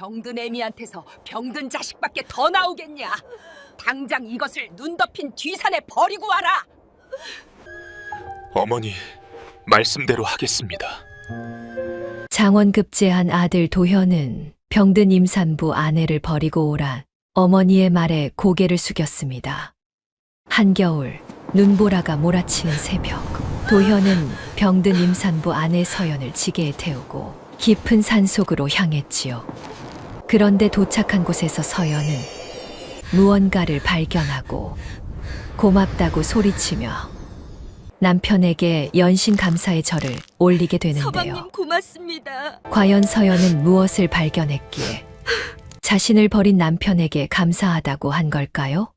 병든 애미한테서 병든 자식밖에 더 나오겠냐? 당장 이것을 눈 덮인 뒤산에 버리고 와라. 어머니, 말씀대로 하겠습니다. 장원급제한 아들 도현은 병든 임산부 아내를 버리고 오라 어머니의 말에 고개를 숙였습니다. 한겨울 눈보라가 몰아치는 새벽, 도현은 병든 임산부 아내 서연을 지게에 태우고 깊은 산속으로 향했지요. 그런데 도착한 곳에서 서연은 무언가를 발견하고 고맙다고 소리치며 남편에게 연신 감사의 절을 올리게 되는데요. 서방님 고맙습니다. 과연 서연은 무엇을 발견했기에 자신을 버린 남편에게 감사하다고 한 걸까요?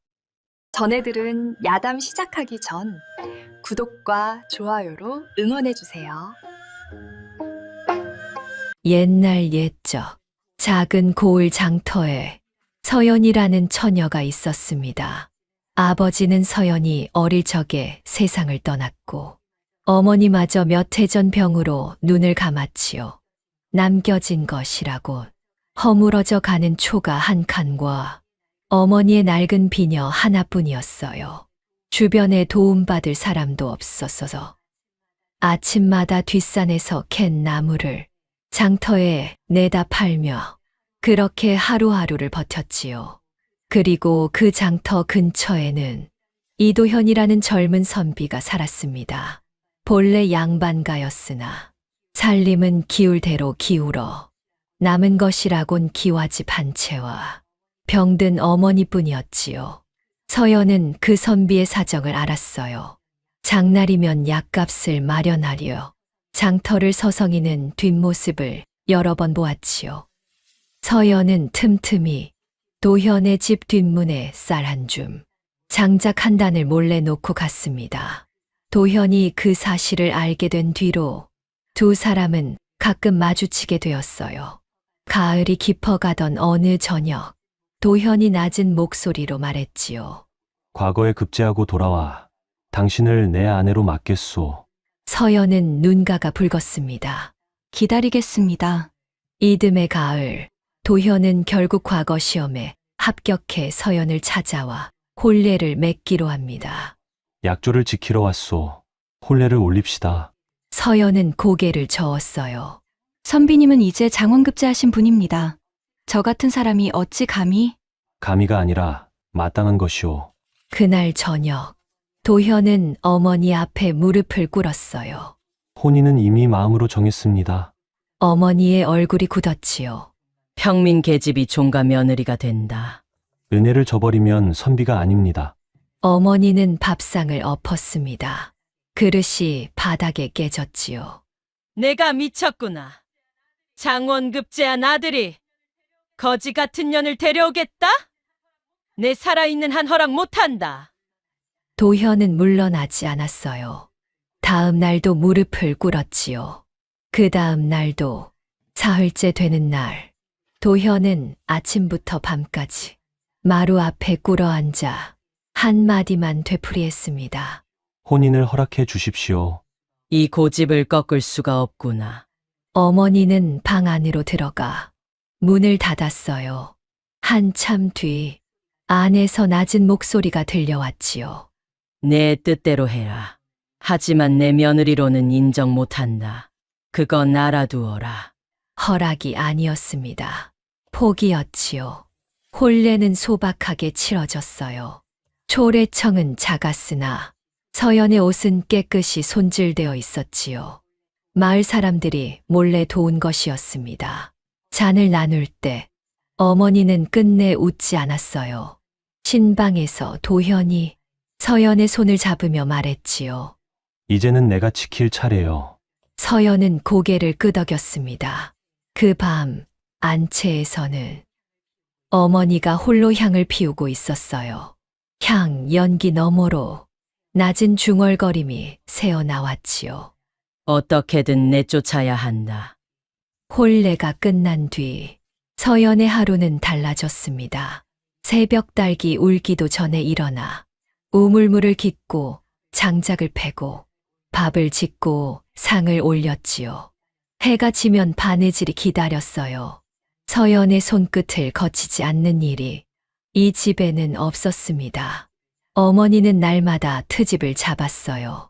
전애들은 야담 시작하기 전 구독과 좋아요로 응원해주세요. 옛날 옛적 작은 고을 장터에 서연이라는 처녀가 있었습니다. 아버지는 서연이 어릴 적에 세상을 떠났고 어머니마저 몇 해 전 병으로 눈을 감았지요. 남겨진 것이라고 허물어져 가는 초가 한 칸과 어머니의 낡은 비녀 하나뿐이었어요. 주변에 도움받을 사람도 없었어서 아침마다 뒷산에서 캔 나무를 장터에 내다 팔며 그렇게 하루하루를 버텼지요. 그리고 그 장터 근처에는 이도현이라는 젊은 선비가 살았습니다. 본래 양반가였으나 살림은 기울대로 기울어 남은 것이라곤 기와집 한 채와 병든 어머니뿐이었지요. 서연은 그 선비의 사정을 알았어요. 장날이면 약값을 마련하려 장터를 서성이는 뒷모습을 여러 번 보았지요. 서연은 틈틈이 도현의 집 뒷문에 쌀 한 줌, 장작 한 단을 몰래 놓고 갔습니다. 도현이 그 사실을 알게 된 뒤로 두 사람은 가끔 마주치게 되었어요. 가을이 깊어가던 어느 저녁, 도현이 낮은 목소리로 말했지요. 과거에 급제하고 돌아와 당신을 내 아내로 맡겠소. 서연은 눈가가 붉었습니다. 기다리겠습니다. 이듬해 가을, 도현은 결국 과거 시험에 합격해 서연을 찾아와 혼례를 맺기로 합니다. 약조를 지키러 왔소. 혼례를 올립시다. 서연은 고개를 저었어요. 선비님은 이제 장원급제하신 분입니다. 저 같은 사람이 어찌 감히? 감히가 아니라 마땅한 것이오. 그날 저녁, 도현은 어머니 앞에 무릎을 꿇었어요. 혼인은 이미 마음으로 정했습니다. 어머니의 얼굴이 굳었지요. 평민 계집이 종가 며느리가 된다. 은혜를 저버리면 선비가 아닙니다. 어머니는 밥상을 엎었습니다. 그릇이 바닥에 깨졌지요. 내가 미쳤구나. 장원급제한 아들이 거지 같은 년을 데려오겠다? 내 살아있는 한 허락 못한다. 도현은 물러나지 않았어요. 다음 날도 무릎을 꿇었지요. 그 다음 날도 사흘째 되는 날, 도현은 아침부터 밤까지 마루 앞에 꿇어앉아 한마디만 되풀이했습니다. 혼인을 허락해 주십시오. 이 고집을 꺾을 수가 없구나. 어머니는 방 안으로 들어가 문을 닫았어요. 한참 뒤 안에서 낮은 목소리가 들려왔지요. 내 뜻대로 해라. 하지만 내 며느리로는 인정 못한다. 그건 알아두어라. 허락이 아니었습니다. 포기였지요. 혼례는 소박하게 치러졌어요. 초래청은 작았으나 서연의 옷은 깨끗이 손질되어 있었지요. 마을 사람들이 몰래 도운 것이었습니다. 잔을 나눌 때 어머니는 끝내 웃지 않았어요. 신방에서 도현이 서연의 손을 잡으며 말했지요. 이제는 내가 지킬 차례요. 서연은 고개를 끄덕였습니다. 그 밤 안채에서는 어머니가 홀로 향을 피우고 있었어요. 향 연기 너머로 낮은 중얼거림이 새어나왔지요. 어떻게든 내쫓아야 한다. 혼례가 끝난 뒤 서연의 하루는 달라졌습니다. 새벽 딸기 울기도 전에 일어나 우물물을 깃고 장작을 패고 밥을 짓고 상을 올렸지요. 해가 지면 바느질이 기다렸어요. 서연의 손끝을 거치지 않는 일이 이 집에는 없었습니다. 어머니는 날마다 트집을 잡았어요.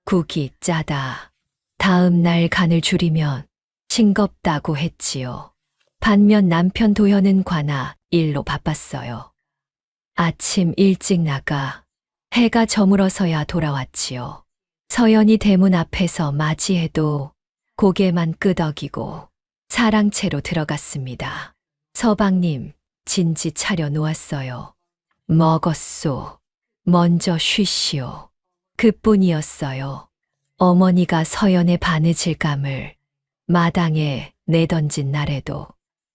국이 짜다. 다음 날 간을 줄이면 싱겁다고 했지요. 반면 남편 도현은 관아 일로 바빴어요. 아침 일찍 나가 해가 저물어서야 돌아왔지요. 서연이 대문 앞에서 맞이해도 고개만 끄덕이고 사랑채로 들어갔습니다. 서방님, 진지 차려 놓았어요. 먹었소. 먼저 쉬시오. 그뿐이었어요. 어머니가 서연의 바느질감을 마당에 내던진 날에도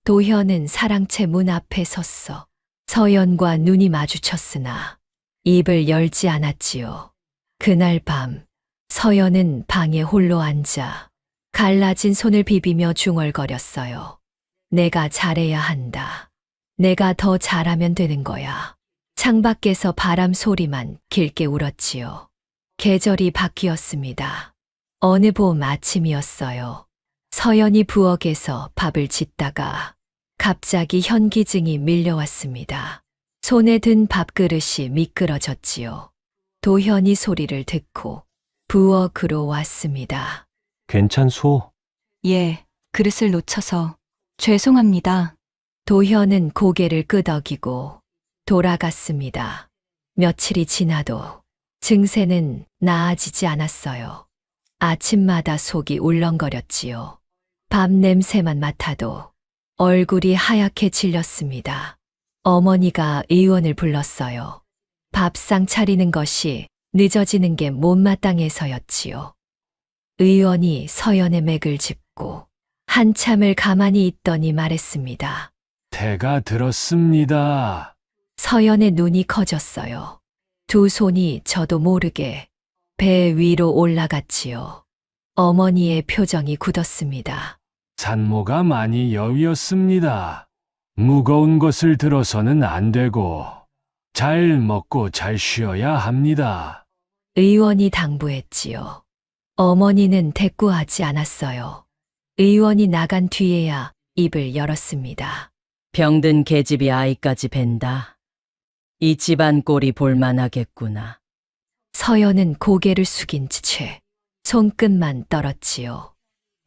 도현은 사랑채 문 앞에 섰어. 서연과 눈이 마주쳤으나 입을 열지 않았지요. 그날 밤 서연은 방에 홀로 앉아 갈라진 손을 비비며 중얼거렸어요. 내가 잘해야 한다. 내가 더 잘하면 되는 거야. 창밖에서 바람 소리만 길게 울었지요. 계절이 바뀌었습니다. 어느 봄 아침이었어요. 서연이 부엌에서 밥을 짓다가 갑자기 현기증이 밀려왔습니다. 손에 든 밥그릇이 미끄러졌지요. 도현이 소리를 듣고 부엌으로 왔습니다. 괜찮소? 예, 그릇을 놓쳐서 죄송합니다. 도현은 고개를 끄덕이고 돌아갔습니다. 며칠이 지나도 증세는 나아지지 않았어요. 아침마다 속이 울렁거렸지요. 밥 냄새만 맡아도 얼굴이 하얗게 질렸습니다. 어머니가 의원을 불렀어요. 밥상 차리는 것이 늦어지는 게 못마땅해서였지요. 의원이 서연의 맥을 짚고 한참을 가만히 있더니 말했습니다. 태가 들었습니다. 서연의 눈이 커졌어요. 두 손이 저도 모르게 배 위로 올라갔지요. 어머니의 표정이 굳었습니다. 산모가 많이 여위었습니다. 무거운 것을 들어서는 안 되고 잘 먹고 잘 쉬어야 합니다. 의원이 당부했지요. 어머니는 대꾸하지 않았어요. 의원이 나간 뒤에야 입을 열었습니다. 병든 계집이 아이까지 벤다. 이 집안 꼴이 볼만하겠구나. 서연은 고개를 숙인 채 손끝만 떨었지요.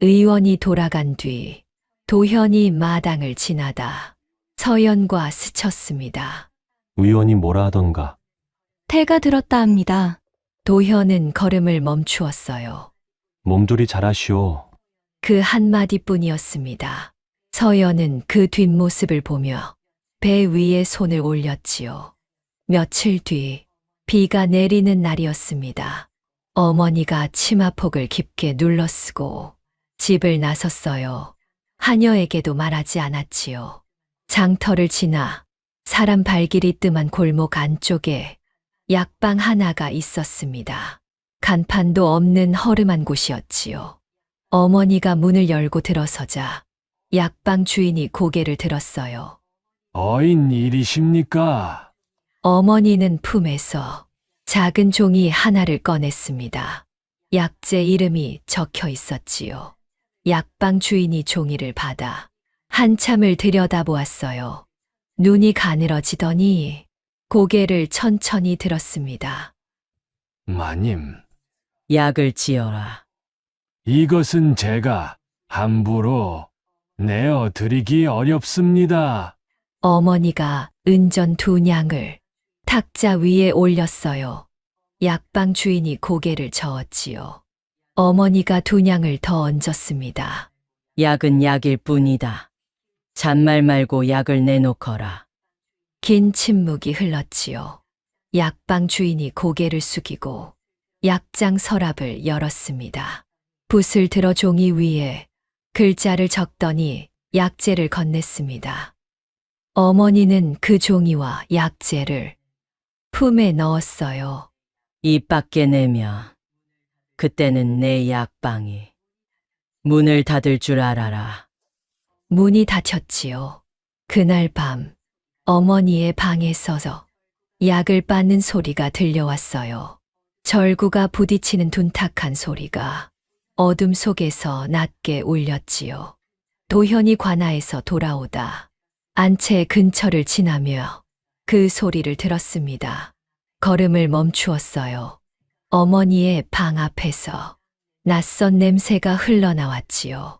의원이 돌아간 뒤 도현이 마당을 지나다 서연과 스쳤습니다. 의원이 뭐라 하던가. 태가 들었다 합니다. 도현은 걸음을 멈추었어요. 몸둘이 잘하시오. 그 한마디뿐이었습니다. 서연은 그 뒷모습을 보며 배 위에 손을 올렸지요. 며칠 뒤 비가 내리는 날이었습니다. 어머니가 치마폭을 깊게 눌러쓰고 집을 나섰어요. 하녀에게도 말하지 않았지요. 장터를 지나 사람 발길이 뜸한 골목 안쪽에 약방 하나가 있었습니다. 간판도 없는 허름한 곳이었지요. 어머니가 문을 열고 들어서자 약방 주인이 고개를 들었어요. 어인 일이십니까? 어머니는 품에서 작은 종이 하나를 꺼냈습니다. 약재 이름이 적혀 있었지요. 약방 주인이 종이를 받아 한참을 들여다보았어요. 눈이 가늘어지더니 고개를 천천히 들었습니다. 마님, 약을 지어라. 이것은 제가 함부로 내어 드리기 어렵습니다. 어머니가 은전 2냥을 탁자 위에 올렸어요. 약방 주인이 고개를 저었지요. 어머니가 2냥을 더 얹었습니다. 약은 약일 뿐이다. 잔말 말고 약을 내놓거라. 긴 침묵이 흘렀지요. 약방 주인이 고개를 숙이고 약장 서랍을 열었습니다. 붓을 들어 종이 위에 글자를 적더니 약재를 건넸습니다. 어머니는 그 종이와 약재를 품에 넣었어요. 입 밖에 내면 그때는 내 약방이 문을 닫을 줄 알아라. 문이 닫혔지요. 그날 밤 어머니의 방에 서서 약을 빻는 소리가 들려왔어요. 절구가 부딪히는 둔탁한 소리가 어둠 속에서 낮게 울렸지요. 도현이 관아에서 돌아오다 안채 근처를 지나며 그 소리를 들었습니다. 걸음을 멈추었어요. 어머니의 방 앞에서 낯선 냄새가 흘러나왔지요.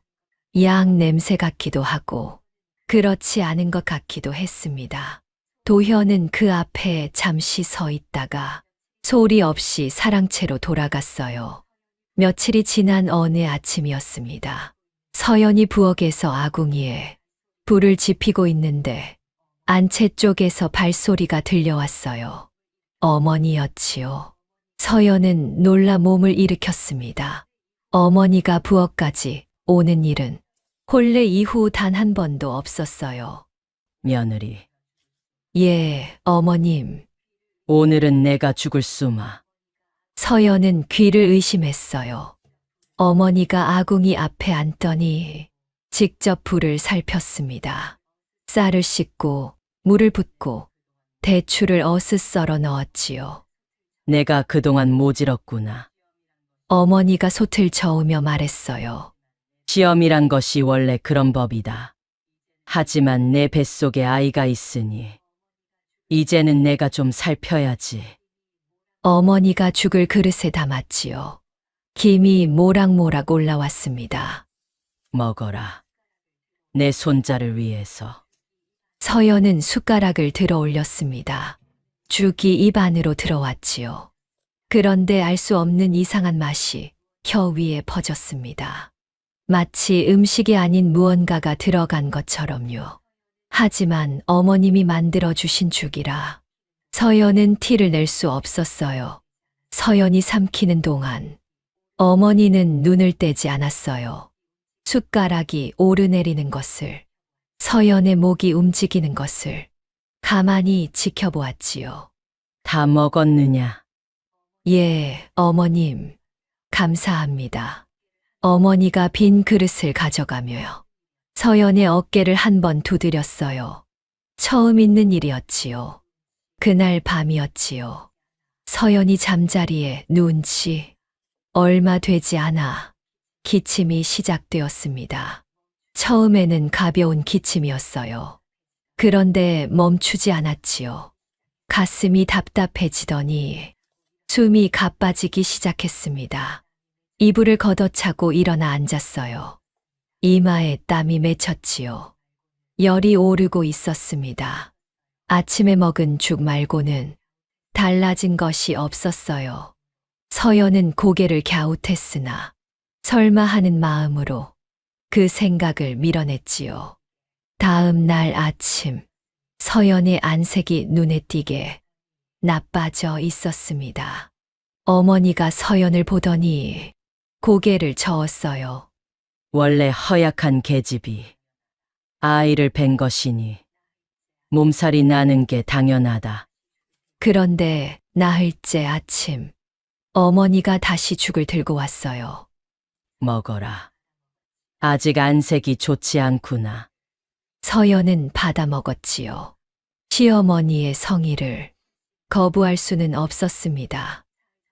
양 냄새 같기도 하고 그렇지 않은 것 같기도 했습니다. 도현은 그 앞에 잠시 서 있다가 소리 없이 사랑채로 돌아갔어요. 며칠이 지난 어느 아침이었습니다. 서연이 부엌에서 아궁이에 불을 지피고 있는데 안채 쪽에서 발소리가 들려왔어요. 어머니였지요. 서연은 놀라 몸을 일으켰습니다. 어머니가 부엌까지 오는 일은 혼례 이후 단 한 번도 없었어요. 며느리, 예, 어머님. 오늘은 내가 죽을 수마. 서연은 귀를 의심했어요. 어머니가 아궁이 앞에 앉더니 직접 불을 살폈습니다. 쌀을 씻고 물을 붓고 대추를 어슷 썰어 넣었지요. 내가 그동안 모질었구나. 어머니가 솥을 저으며 말했어요. 시험이란 것이 원래 그런 법이다. 하지만 내 뱃속에 아이가 있으니 이제는 내가 좀 살펴야지. 어머니가 죽을 그릇에 담았지요. 김이 모락모락 올라왔습니다. 먹어라. 내 손자를 위해서. 서연은 숟가락을 들어 올렸습니다. 죽이 입 안으로 들어왔지요. 그런데 알 수 없는 이상한 맛이 혀 위에 퍼졌습니다. 마치 음식이 아닌 무언가가 들어간 것처럼요. 하지만 어머님이 만들어주신 죽이라 서연은 티를 낼 수 없었어요. 서연이 삼키는 동안 어머니는 눈을 떼지 않았어요. 숟가락이 오르내리는 것을, 서연의 목이 움직이는 것을 가만히 지켜보았지요. 다 먹었느냐? 예, 어머님. 감사합니다. 어머니가 빈 그릇을 가져가며 서연의 어깨를 한 번 두드렸어요. 처음 있는 일이었지요. 그날 밤이었지요. 서연이 잠자리에 누운 지 얼마 되지 않아 기침이 시작되었습니다. 처음에는 가벼운 기침이었어요. 그런데 멈추지 않았지요. 가슴이 답답해지더니 숨이 가빠지기 시작했습니다. 이불을 걷어차고 일어나 앉았어요. 이마에 땀이 맺혔지요. 열이 오르고 있었습니다. 아침에 먹은 죽 말고는 달라진 것이 없었어요. 서연은 고개를 갸웃했으나 설마 하는 마음으로 그 생각을 밀어냈지요. 다음 날 아침, 서연의 안색이 눈에 띄게 나빠져 있었습니다. 어머니가 서연을 보더니 고개를 저었어요. 원래 허약한 계집이 아이를 뵌 것이니 몸살이 나는 게 당연하다. 그런데 나흘째 아침, 어머니가 다시 죽을 들고 왔어요. 먹어라. 아직 안색이 좋지 않구나. 서연은 받아 먹었지요. 시어머니의 성의를 거부할 수는 없었습니다.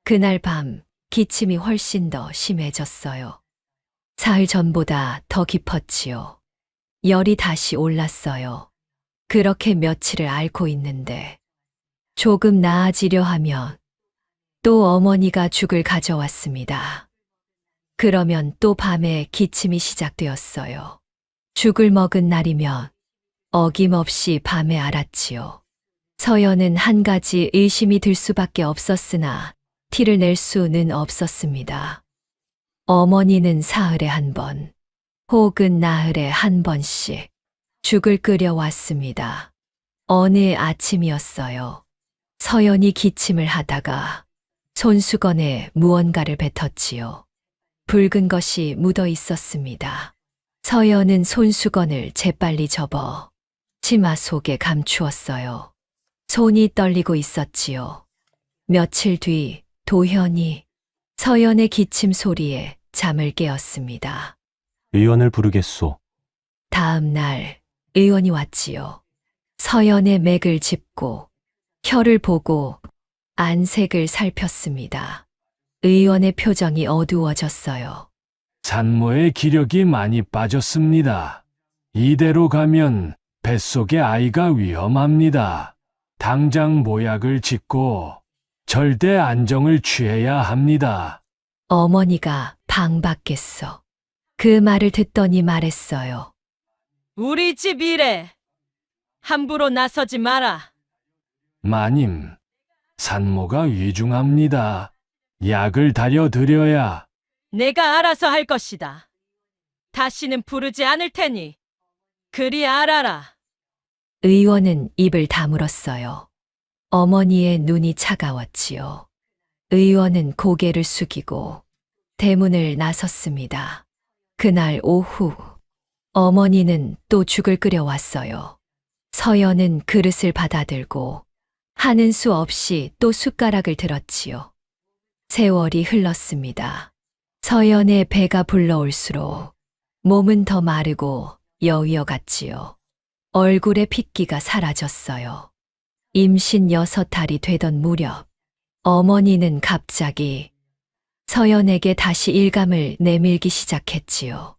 그날 밤 기침이 훨씬 더 심해졌어요. 사흘 전보다 더 깊었지요. 열이 다시 올랐어요. 그렇게 며칠을 앓고 있는데 조금 나아지려 하면 또 어머니가 죽을 가져왔습니다. 그러면 또 밤에 기침이 시작되었어요. 죽을 먹은 날이면 어김없이 밤에 앓았지요. 서연은 한 가지 의심이 들 수밖에 없었으나 티를 낼 수는 없었습니다. 어머니는 사흘에 한 번, 혹은 나흘에 한 번씩 죽을 끓여왔습니다. 어느 아침이었어요. 서연이 기침을 하다가 손수건에 무언가를 뱉었지요. 붉은 것이 묻어 있었습니다. 서연은 손수건을 재빨리 접어 치마 속에 감추었어요. 손이 떨리고 있었지요. 며칠 뒤 도현이 서연의 기침 소리에 잠을 깨었습니다. 의원을 부르겠소. 다음 날 의원이 왔지요. 서연의 맥을 짚고 혀를 보고 안색을 살폈습니다. 의원의 표정이 어두워졌어요. 산모의 기력이 많이 빠졌습니다. 이대로 가면 뱃속의 아이가 위험합니다. 당장 모약을 짓고 절대 안정을 취해야 합니다. 어머니가 방 밖에서 그 말을 듣더니 말했어요. 우리 집 일에 함부로 나서지 마라. 마님, 산모가 위중합니다. 약을 다려드려야. 내가 알아서 할 것이다. 다시는 부르지 않을 테니 그리 알아라. 의원은 입을 다물었어요. 어머니의 눈이 차가웠지요. 의원은 고개를 숙이고 대문을 나섰습니다. 그날 오후 어머니는 또 죽을 끓여왔어요. 서연은 그릇을 받아들고 하는 수 없이 또 숟가락을 들었지요. 세월이 흘렀습니다. 서연의 배가 불러올수록 몸은 더 마르고 여위어갔지요. 얼굴에 핏기가 사라졌어요. 임신 6달이 되던 무렵 어머니는 갑자기 서연에게 다시 일감을 내밀기 시작했지요.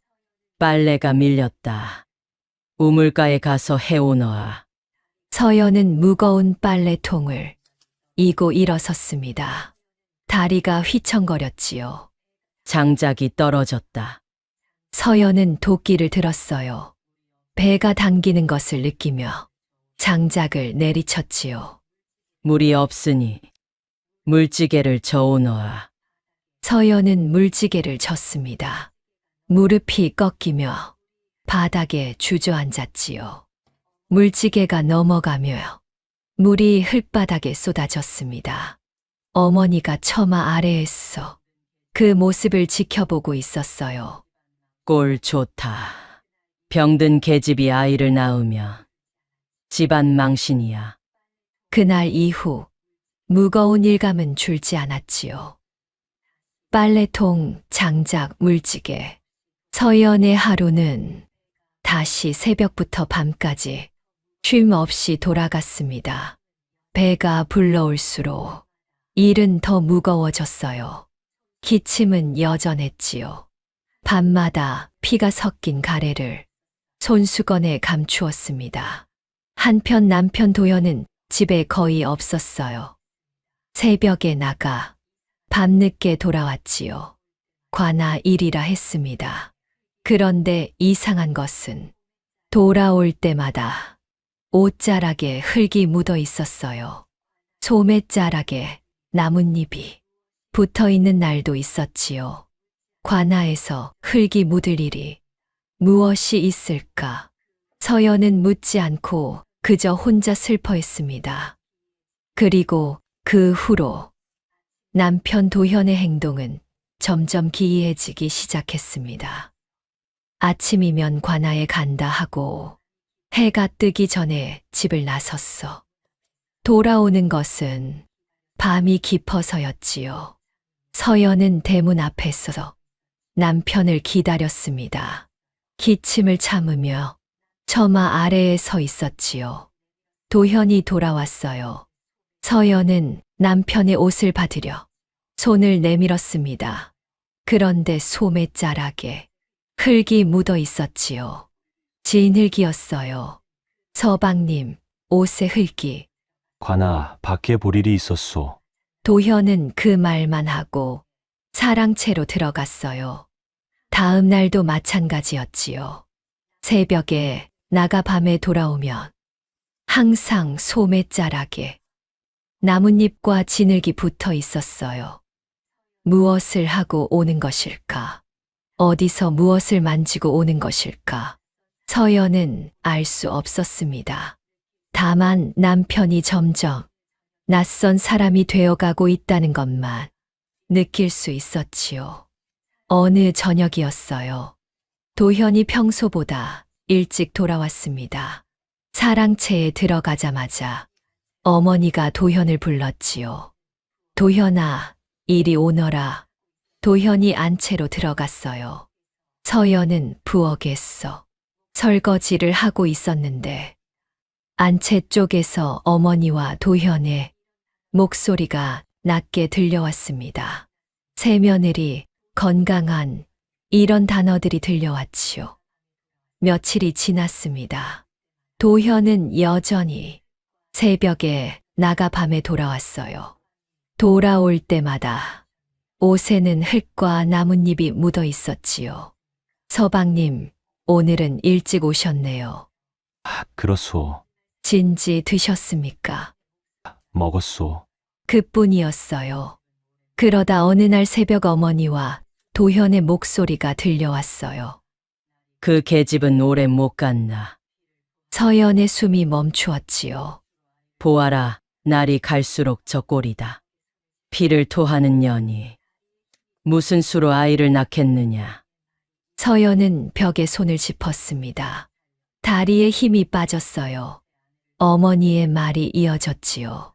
빨래가 밀렸다. 우물가에 가서 해오너라. 서연은 무거운 빨래통을 이고 일어섰습니다. 다리가 휘청거렸지요. 장작이 떨어졌다. 서연은 도끼를 들었어요. 배가 당기는 것을 느끼며 장작을 내리쳤지요. 물이 없으니 물지개를 저어놓아. 서연은 물지개를 졌습니다. 무릎이 꺾이며 바닥에 주저앉았지요. 물지개가 넘어가며 물이 흙바닥에 쏟아졌습니다. 어머니가 처마 아래에서 그 모습을 지켜보고 있었어요. 꼴 좋다. 병든 계집이 아이를 낳으며 집안 망신이야. 그날 이후 무거운 일감은 줄지 않았지요. 빨래통, 장작, 물지개. 서연의 하루는 다시 새벽부터 밤까지 쉼 없이 돌아갔습니다. 배가 불러올수록 일은 더 무거워졌어요. 기침은 여전했지요. 밤마다 피가 섞인 가래를 손수건에 감추었습니다. 한편 남편 도현은 집에 거의 없었어요. 새벽에 나가 밤늦게 돌아왔지요. 관아 일이라 했습니다. 그런데 이상한 것은 돌아올 때마다 옷자락에 흙이 묻어 있었어요. 소매자락에 나뭇잎이 붙어 있는 날도 있었지요. 관아에서 흙이 묻을 일이 무엇이 있을까? 서연은 묻지 않고 그저 혼자 슬퍼했습니다. 그리고 그 후로 남편 도현의 행동은 점점 기이해지기 시작했습니다. 아침이면 관아에 간다 하고 해가 뜨기 전에 집을 나섰어. 돌아오는 것은 밤이 깊어서였지요. 서연은 대문 앞에서 남편을 기다렸습니다. 기침을 참으며 처마 아래에 서 있었지요. 도현이 돌아왔어요. 서연은 남편의 옷을 받으려 손을 내밀었습니다. 그런데 소매자락에 흙이 묻어 있었지요. 진흙이었어요. 서방님, 옷에 흙이. 관아, 밖에 볼 일이 있었소. 도현은 그 말만 하고 사랑채로 들어갔어요. 다음 날도 마찬가지였지요. 새벽에 나가 밤에 돌아오면 항상 소매자락에 나뭇잎과 진흙이 붙어 있었어요. 무엇을 하고 오는 것일까? 어디서 무엇을 만지고 오는 것일까? 서연은 알 수 없었습니다. 다만 남편이 점점 낯선 사람이 되어가고 있다는 것만 느낄 수 있었지요. 어느 저녁이었어요. 도현이 평소보다 일찍 돌아왔습니다. 사랑채에 들어가자마자 어머니가 도현을 불렀지요. 도현아, 이리 오너라. 도현이 안채로 들어갔어요. 서연은 부엌에서 설거지를 하고 있었는데 안채 쪽에서 어머니와 도현의 목소리가 낮게 들려왔습니다. 새며느리, 건강한 이런 단어들이 들려왔지요. 며칠이 지났습니다. 도현은 여전히 새벽에 나가 밤에 돌아왔어요. 돌아올 때마다 옷에는 흙과 나뭇잎이 묻어 있었지요. 서방님, 오늘은 일찍 오셨네요. 그렇소. 진지 드셨습니까? 먹었소. 그뿐이었어요. 그러다 어느 날 새벽 어머니와 도현의 목소리가 들려왔어요. 그 계집은 오래 못 갔나. 서연의 숨이 멈추었지요. 보아라, 날이 갈수록 저 꼴이다. 피를 토하는 년이 무슨 수로 아이를 낳겠느냐. 서연은 벽에 손을 짚었습니다. 다리에 힘이 빠졌어요. 어머니의 말이 이어졌지요.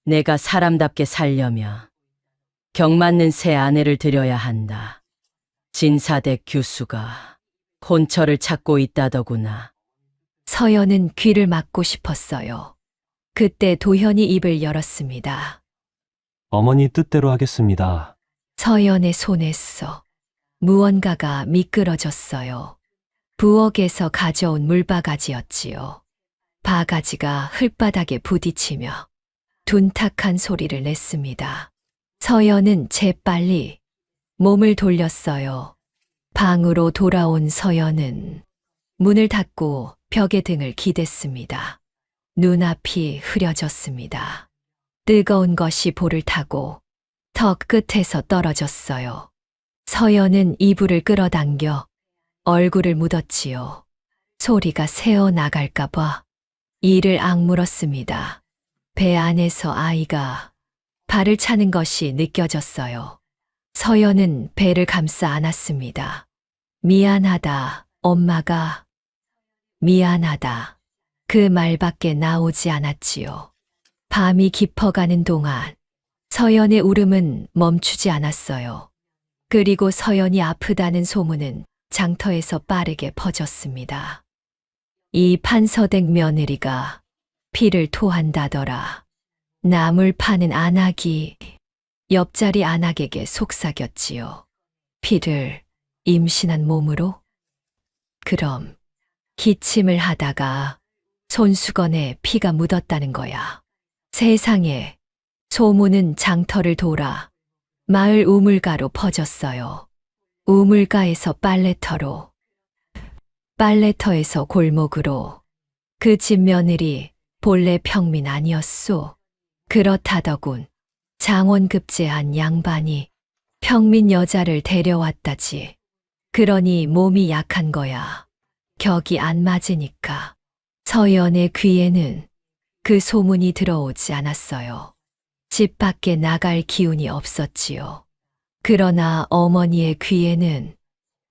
내가 사람답게 살려면 경맞는 새 아내를 들여야 한다. 진사댁 교수가 혼처를 찾고 있다더구나. 서연은 귀를 막고 싶었어요. 그때 도현이 입을 열었습니다. 어머니 뜻대로 하겠습니다. 서연의 손에서 무언가가 미끄러졌어요. 부엌에서 가져온 물바가지였지요. 바가지가 흙바닥에 부딪히며 둔탁한 소리를 냈습니다. 서연은 재빨리 몸을 돌렸어요. 방으로 돌아온 서연은 문을 닫고 벽에 등을 기댔습니다. 눈앞이 흐려졌습니다. 뜨거운 것이 볼을 타고 턱 끝에서 떨어졌어요. 서연은 이불을 끌어당겨 얼굴을 묻었지요. 소리가 새어 나갈까봐 이를 악물었습니다. 배 안에서 아이가 발을 차는 것이 느껴졌어요. 서연은 배를 감싸 안았습니다. 미안하다, 엄마가. 미안하다. 그 말밖에 나오지 않았지요. 밤이 깊어가는 동안 서연의 울음은 멈추지 않았어요. 그리고 서연이 아프다는 소문은 장터에서 빠르게 퍼졌습니다. 이 판서댁 며느리가 피를 토한다더라. 나물 파는 안악이 옆자리 안악에게 속삭였지요. 피를 임신한 몸으로? 그럼 기침을 하다가 손수건에 피가 묻었다는 거야. 세상에, 소문은 장터를 돌아 마을 우물가로 퍼졌어요. 우물가에서 빨래터로, 빨래터에서 골목으로. 그 집 며느리 본래 평민 아니었소. 그렇다더군. 장원급제한 양반이 평민 여자를 데려왔다지. 그러니 몸이 약한 거야. 격이 안 맞으니까. 서연의 귀에는 그 소문이 들어오지 않았어요. 집 밖에 나갈 기운이 없었지요. 그러나 어머니의 귀에는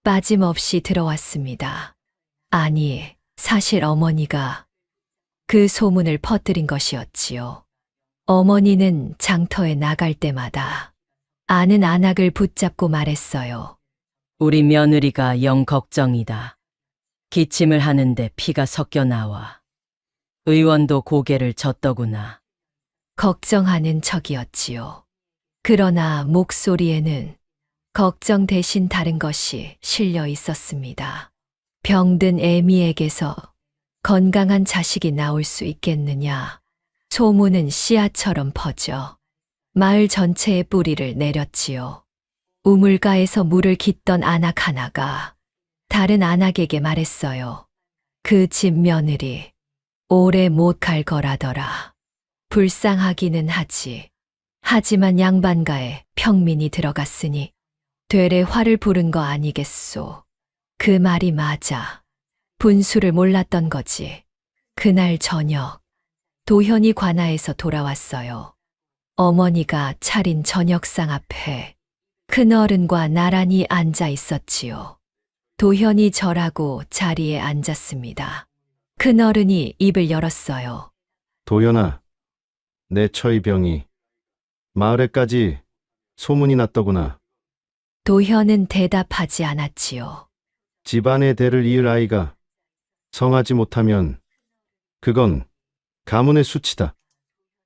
빠짐없이 들어왔습니다. 아니, 사실 어머니가 그 소문을 퍼뜨린 것이었지요. 어머니는 장터에 나갈 때마다 아는 안악을 붙잡고 말했어요. 우리 며느리가 영 걱정이다. 기침을 하는데 피가 섞여 나와. 의원도 고개를 젓더구나. 걱정하는 척이었지요. 그러나 목소리에는 걱정 대신 다른 것이 실려 있었습니다. 병든 애미에게서 건강한 자식이 나올 수 있겠느냐. 소문은 씨앗처럼 퍼져 마을 전체의 뿌리를 내렸지요. 우물가에서 물을 깃던 안악 하나가 다른 안악에게 말했어요. 그 집 며느리 오래 못 갈 거라더라. 불쌍하기는 하지. 하지만 양반가에 평민이 들어갔으니 되레 화를 부른 거 아니겠소. 그 말이 맞아. 분수를 몰랐던 거지. 그날 저녁 도현이 관아에서 돌아왔어요. 어머니가 차린 저녁상 앞에 큰어른과 나란히 앉아 있었지요. 도현이 절하고 자리에 앉았습니다. 큰어른이 입을 열었어요. 도연아, 내 처의 병이 마을에까지 소문이 났더구나. 도현은 대답하지 않았지요. 집안의 대를 이을 아이가 성하지 못하면 그건 가문의 수치다.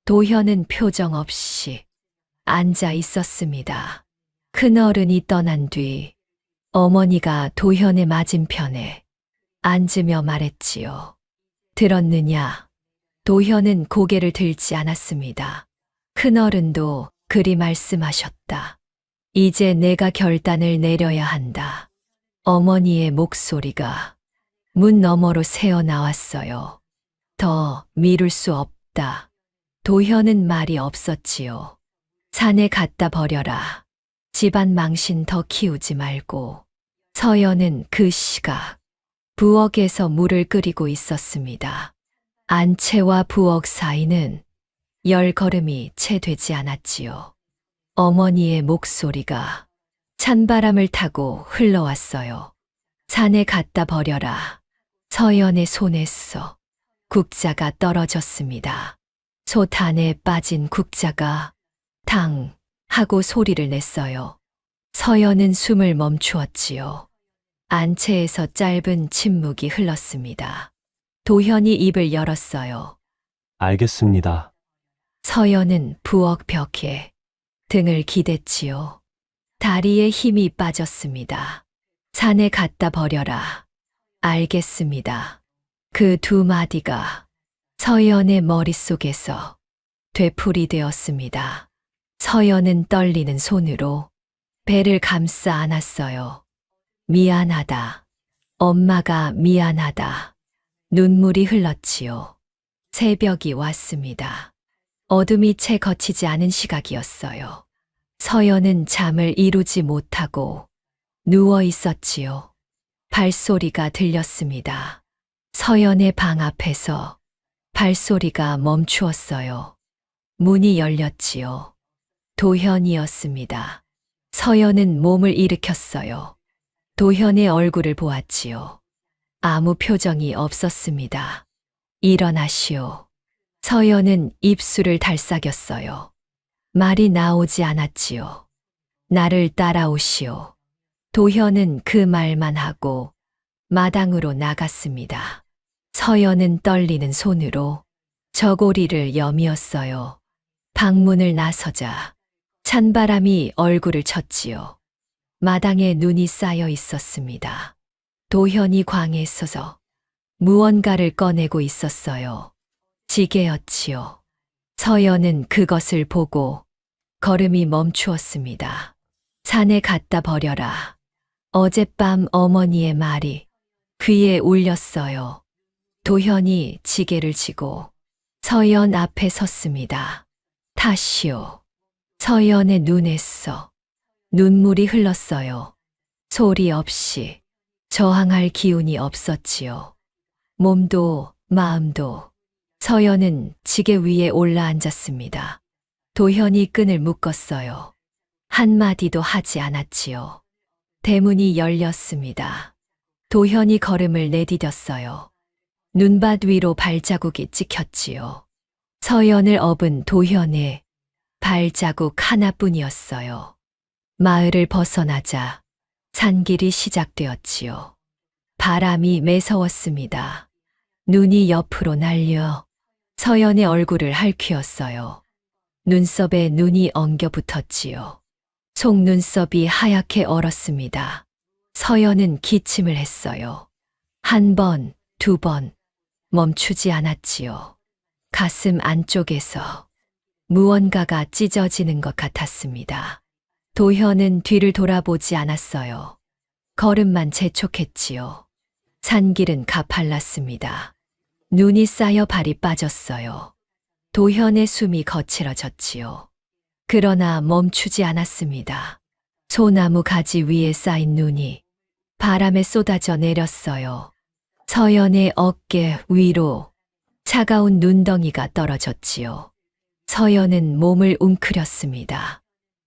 도현은 표정 없이 앉아 있었습니다. 큰어른이 떠난 뒤 어머니가 도현의 맞은편에 앉으며 말했지요. 들었느냐? 도현은 고개를 들지 않았습니다. 큰어른도 그리 말씀하셨다. 이제 내가 결단을 내려야 한다. 어머니의 목소리가 문 너머로 새어 나왔어요. 더 미룰 수 없다. 도현은 말이 없었지요. 산에 갖다 버려라. 집안 망신 더 키우지 말고. 서연은 그 시각 부엌에서 물을 끓이고 있었습니다. 안채와 부엌 사이는 10걸음이 채 되지 않았지요. 어머니의 목소리가 찬바람을 타고 흘러왔어요. 산에 갖다 버려라. 서연의 손에서 국자가 떨어졌습니다. 솥안에 빠진 국자가 당 하고 소리를 냈어요. 서연은 숨을 멈추었지요. 안채에서 짧은 침묵이 흘렀습니다. 도현이 입을 열었어요. 알겠습니다. 서연은 부엌 벽에 등을 기댔지요. 다리에 힘이 빠졌습니다. 산에 갖다 버려라. 알겠습니다. 그 두 마디가 서연의 머릿속에서 되풀이 되었습니다. 서연은 떨리는 손으로 배를 감싸 안았어요. 미안하다. 엄마가 미안하다. 눈물이 흘렀지요. 새벽이 왔습니다. 어둠이 채 거치지 않은 시각이었어요. 서연은 잠을 이루지 못하고 누워 있었지요. 발소리가 들렸습니다. 서연의 방 앞에서 발소리가 멈추었어요. 문이 열렸지요. 도현이었습니다. 서연은 몸을 일으켰어요. 도현의 얼굴을 보았지요. 아무 표정이 없었습니다. 일어나시오. 서연은 입술을 달싹였어요. 말이 나오지 않았지요. 나를 따라오시오. 도현은 그 말만 하고 마당으로 나갔습니다. 서연은 떨리는 손으로 저고리를 여미었어요. 방문을 나서자 찬바람이 얼굴을 쳤지요. 마당에 눈이 쌓여 있었습니다. 도현이 광에 서서 무언가를 꺼내고 있었어요. 지게였지요. 서연은 그것을 보고 걸음이 멈추었습니다. 산에 갖다 버려라. 어젯밤 어머니의 말이 귀에 울렸어요. 도현이 지게를 지고 서연 앞에 섰습니다. 다시오. 서연의 눈에서 눈물이 흘렀어요. 소리 없이 저항할 기운이 없었지요. 몸도 마음도. 서연은 지게 위에 올라앉았습니다. 도현이 끈을 묶었어요. 한마디도 하지 않았지요. 대문이 열렸습니다. 도현이 걸음을 내디뎠어요. 눈밭 위로 발자국이 찍혔지요. 서연을 업은 도현의 발자국 하나뿐이었어요. 마을을 벗어나자 산길이 시작되었지요. 바람이 매서웠습니다. 눈이 옆으로 날려 서연의 얼굴을 핥히었어요. 눈썹에 눈이 엉겨 붙었지요. 속눈썹이 하얗게 얼었습니다. 서연은 기침을 했어요. 한 번, 두 번, 멈추지 않았지요. 가슴 안쪽에서 무언가가 찢어지는 것 같았습니다. 도현은 뒤를 돌아보지 않았어요. 걸음만 재촉했지요. 산길은 가팔랐습니다. 눈이 쌓여 발이 빠졌어요. 도현의 숨이 거칠어졌지요. 그러나 멈추지 않았습니다. 소나무 가지 위에 쌓인 눈이 바람에 쏟아져 내렸어요. 서연의 어깨 위로 차가운 눈덩이가 떨어졌지요. 서연은 몸을 웅크렸습니다.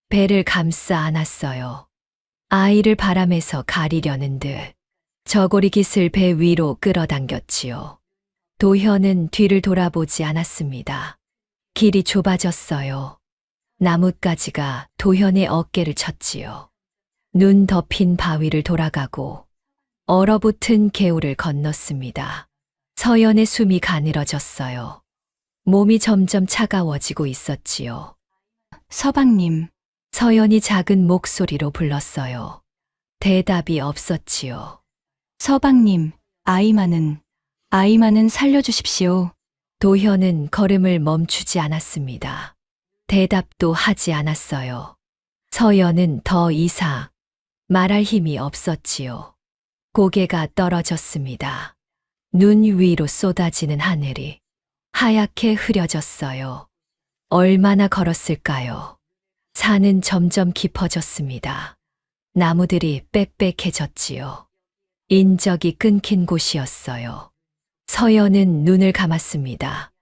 배를 감싸 안았어요. 아이를 바람에서 가리려는 듯 저고리 깃을 배 위로 끌어당겼지요. 도현은 뒤를 돌아보지 않았습니다. 길이 좁아졌어요. 나뭇가지가 도현의 어깨를 쳤지요. 눈 덮인 바위를 돌아가고 얼어붙은 개울을 건넜습니다. 서연의 숨이 가늘어졌어요. 몸이 점점 차가워지고 있었지요. 서방님, 서연이 작은 목소리로 불렀어요. 대답이 없었지요. 서방님, 아이만은 살려주십시오. 도현은 걸음을 멈추지 않았습니다. 대답도 하지 않았어요. 서연은 더 이상 말할 힘이 없었지요. 고개가 떨어졌습니다. 눈 위로 쏟아지는 하늘이 하얗게 흐려졌어요. 얼마나 걸었을까요? 산은 점점 깊어졌습니다. 나무들이 빽빽해졌지요. 인적이 끊긴 곳이었어요. 서연은 눈을 감았습니다.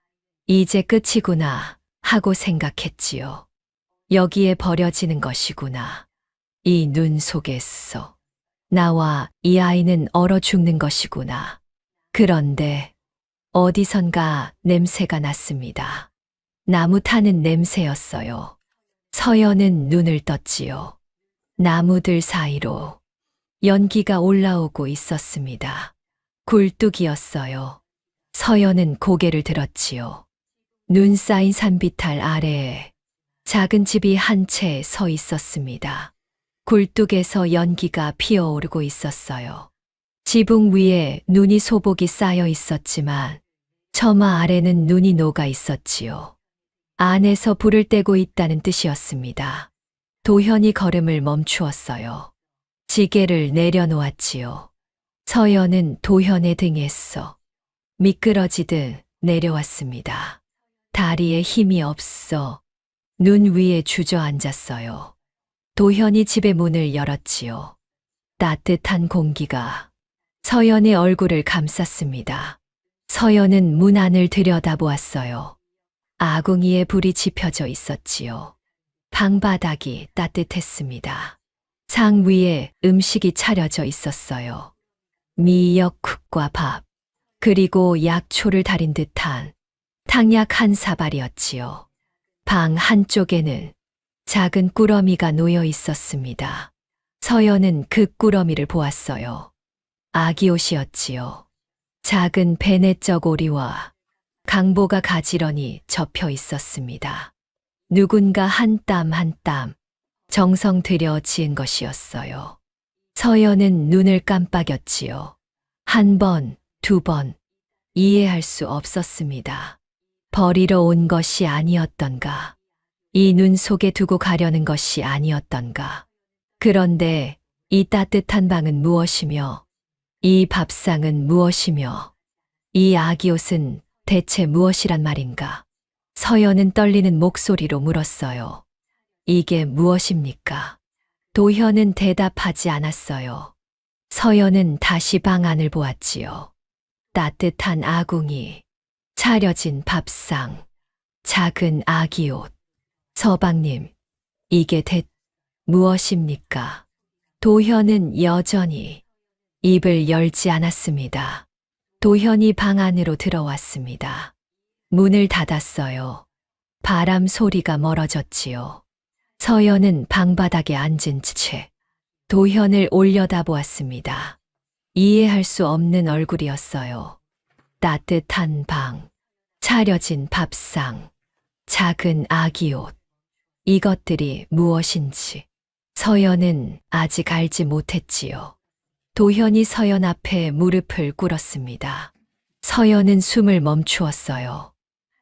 이제 끝이구나 하고 생각했지요. 여기에 버려지는 것이구나. 이 눈 속에서 나와 이 아이는 얼어 죽는 것이구나. 그런데 어디선가 냄새가 났습니다. 나무 타는 냄새였어요. 서연은 눈을 떴지요. 나무들 사이로 연기가 올라오고 있었습니다. 굴뚝이었어요. 서연은 고개를 들었지요. 눈 쌓인 산비탈 아래에 작은 집이 한 채 서 있었습니다. 굴뚝에서 연기가 피어오르고 있었어요. 지붕 위에 눈이 소복이 쌓여 있었지만 처마 아래는 눈이 녹아 있었지요. 안에서 불을 떼고 있다는 뜻이었습니다. 도현이 걸음을 멈추었어요. 지게를 내려놓았지요. 서연은 도현의 등에서 미끄러지듯 내려왔습니다. 다리에 힘이 없어 눈 위에 주저앉았어요. 도현이 집의 문을 열었지요. 따뜻한 공기가 서연의 얼굴을 감쌌습니다. 서연은 문 안을 들여다보았어요. 아궁이에 불이 지펴져 있었지요. 방바닥이 따뜻했습니다. 상 위에 음식이 차려져 있었어요. 미역국과 밥, 그리고 약초를 달인 듯한 탕약 한 사발이었지요. 방 한쪽에는 작은 꾸러미가 놓여 있었습니다. 서연은 그 꾸러미를 보았어요. 아기 옷이었지요. 작은 베네쩍 오리와 강보가 가지런히 접혀 있었습니다. 누군가 한 땀 한 땀 정성 들여 지은 것이었어요. 서연은 눈을 깜빡였지요. 한 번, 두 번 이해할 수 없었습니다. 버리러 온 것이 아니었던가? 이 눈 속에 두고 가려는 것이 아니었던가? 그런데 이 따뜻한 방은 무엇이며, 이 밥상은 무엇이며, 이 아기 옷은 대체 무엇이란 말인가? 서연은 떨리는 목소리로 물었어요. 이게 무엇입니까? 도현은 대답하지 않았어요. 서연은 다시 방 안을 보았지요. 따뜻한 아궁이, 차려진 밥상, 작은 아기 옷. 서방님, 이게 무엇입니까? 도현은 여전히 입을 열지 않았습니다. 도현이 방 안으로 들어왔습니다. 문을 닫았어요. 바람 소리가 멀어졌지요. 서연은 방바닥에 앉은 채 도현을 올려다보았습니다. 이해할 수 없는 얼굴이었어요. 따뜻한 방, 차려진 밥상, 작은 아기 옷. 이것들이 무엇인지 서연은 아직 알지 못했지요. 도현이 서연 앞에 무릎을 꿇었습니다. 서연은 숨을 멈추었어요.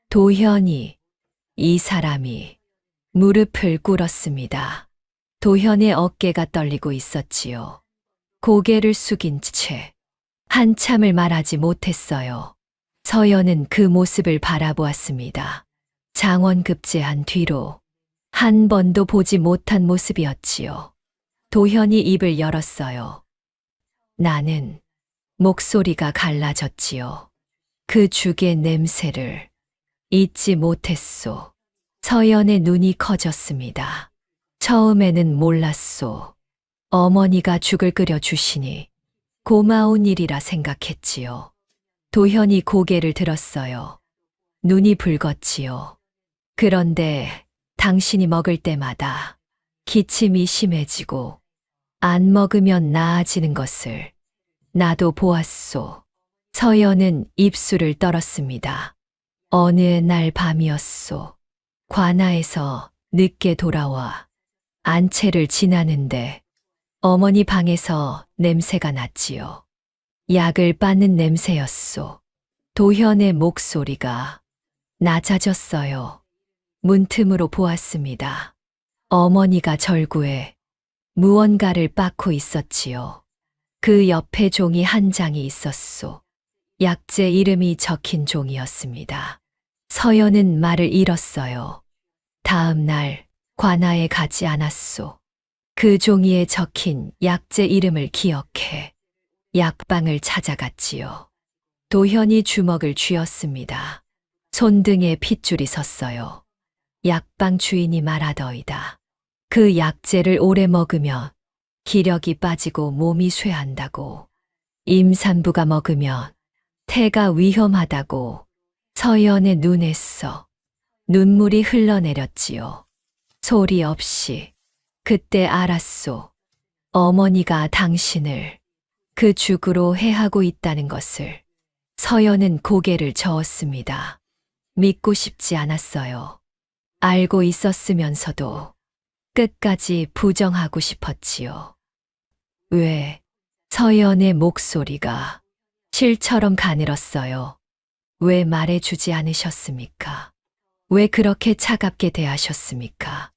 도현이, 이 사람이 무릎을 꿇었습니다. 도현의 어깨가 떨리고 있었지요. 고개를 숙인 채 한참을 말하지 못했어요. 서연은 그 모습을 바라보았습니다. 장원급제한 뒤로 한 번도 보지 못한 모습이었지요. 도현이 입을 열었어요. 나는 목소리가 갈라졌지요. 그 죽의 냄새를 잊지 못했소. 서연의 눈이 커졌습니다. 처음에는 몰랐소. 어머니가 죽을 끓여 주시니 고마운 일이라 생각했지요. 도현이 고개를 들었어요. 눈이 붉었지요. 그런데 당신이 먹을 때마다 기침이 심해지고 안 먹으면 나아지는 것을 나도 보았소. 서연은 입술을 떨었습니다. 어느 날 밤이었소. 관아에서 늦게 돌아와 안채를 지나는데 어머니 방에서 냄새가 났지요. 약을 빻는 냄새였소. 도현의 목소리가 낮아졌어요. 문틈으로 보았습니다. 어머니가 절구에 무언가를 빻고 있었지요. 그 옆에 종이 한 장이 있었소. 약재 이름이 적힌 종이었습니다. 서연은 말을 잃었어요. 다음 날 관아에 가지 않았소. 그 종이에 적힌 약재 이름을 기억해 약방을 찾아갔지요. 도현이 주먹을 쥐었습니다. 손등에 핏줄이 섰어요. 약방 주인이 말하더이다. 그 약재를 오래 먹으면 기력이 빠지고 몸이 쇠한다고. 임산부가 먹으면 태가 위험하다고. 서연의 눈에서 눈물이 흘러내렸지요. 소리 없이. 그때 알았소. 어머니가 당신을 그 죽으로 해하고 있다는 것을. 서연은 고개를 저었습니다. 믿고 싶지 않았어요. 알고 있었으면서도 끝까지 부정하고 싶었지요. 왜? 서연의 목소리가 실처럼 가늘었어요. 왜 말해주지 않으셨습니까? 왜 그렇게 차갑게 대하셨습니까?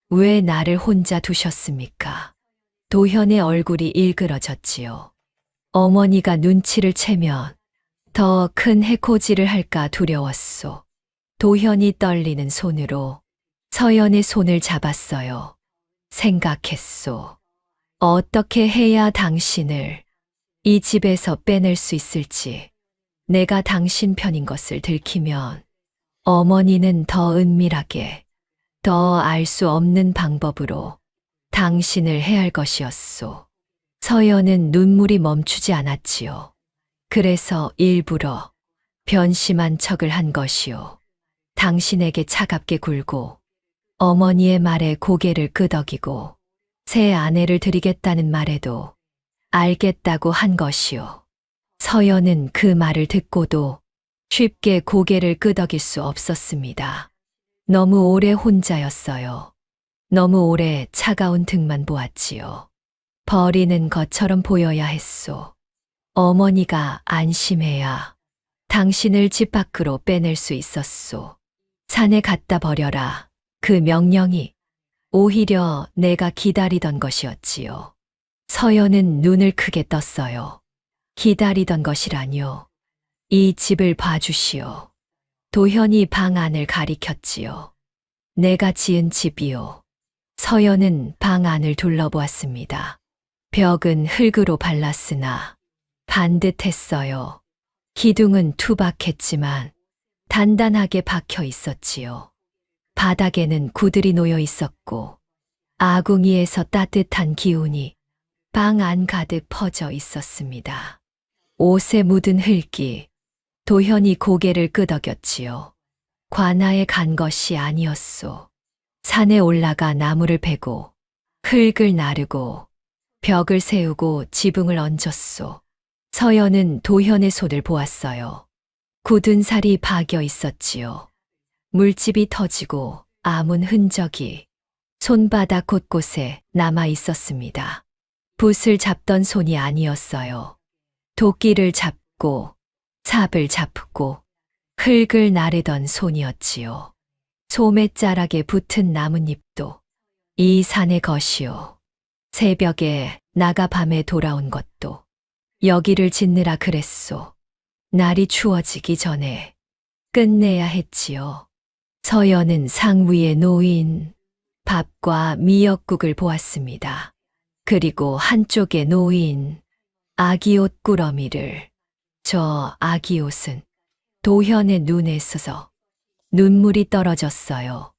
왜 나를 혼자 두셨습니까? 도현의 얼굴이 일그러졌지요. 어머니가 눈치를 채면 더 큰 해코지를 할까 두려웠소. 도현이 떨리는 손으로 서연의 손을 잡았어요. 생각했소. 어떻게 해야 당신을 이 집에서 빼낼 수 있을지. 내가 당신 편인 것을 들키면 어머니는 더 은밀하게, 더 알 수 없는 방법으로 당신을 해할 것이었소. 서연은 눈물이 멈추지 않았지요. 그래서 일부러 변심한 척을 한 것이요. 당신에게 차갑게 굴고 어머니의 말에 고개를 끄덕이고 새 아내를 드리겠다는 말에도 알겠다고 한 것이요. 서연은 그 말을 듣고도 쉽게 고개를 끄덕일 수 없었습니다. 너무 오래 혼자였어요. 너무 오래 차가운 등만 보았지요. 버리는 것처럼 보여야 했소. 어머니가 안심해야 당신을 집 밖으로 빼낼 수 있었소. 산에 갖다 버려라. 그 명령이 오히려 내가 기다리던 것이었지요. 서연은 눈을 크게 떴어요. 기다리던 것이라뇨. 이 집을 봐주시오. 도현이 방 안을 가리켰지요. 내가 지은 집이요. 서연은 방 안을 둘러보았습니다. 벽은 흙으로 발랐으나 반듯했어요. 기둥은 투박했지만 단단하게 박혀 있었지요. 바닥에는 구들이 놓여 있었고 아궁이에서 따뜻한 기운이 방 안 가득 퍼져 있었습니다. 옷에 묻은 흙이 도현이 고개를 끄덕였지요. 관아에 간 것이 아니었소. 산에 올라가 나무를 베고 흙을 나르고 벽을 세우고 지붕을 얹었소. 서연은 도현의 손을 보았어요. 굳은 살이 박여 있었지요. 물집이 터지고 아문 흔적이 손바닥 곳곳에 남아 있었습니다. 붓을 잡던 손이 아니었어요. 도끼를 잡고 삽을 잡고 흙을 나르던 손이었지요. 소매자락에 붙은 나뭇잎도 이 산의 것이요. 새벽에 나가 밤에 돌아온 것도 여기를 짓느라 그랬소. 날이 추워지기 전에 끝내야 했지요. 서연은 상 위에 놓인 밥과 미역국을 보았습니다. 그리고 한쪽에 놓인 아기옷 꾸러미를. 저 아기옷은 도현의 눈에 있어서 눈물이 떨어졌어요.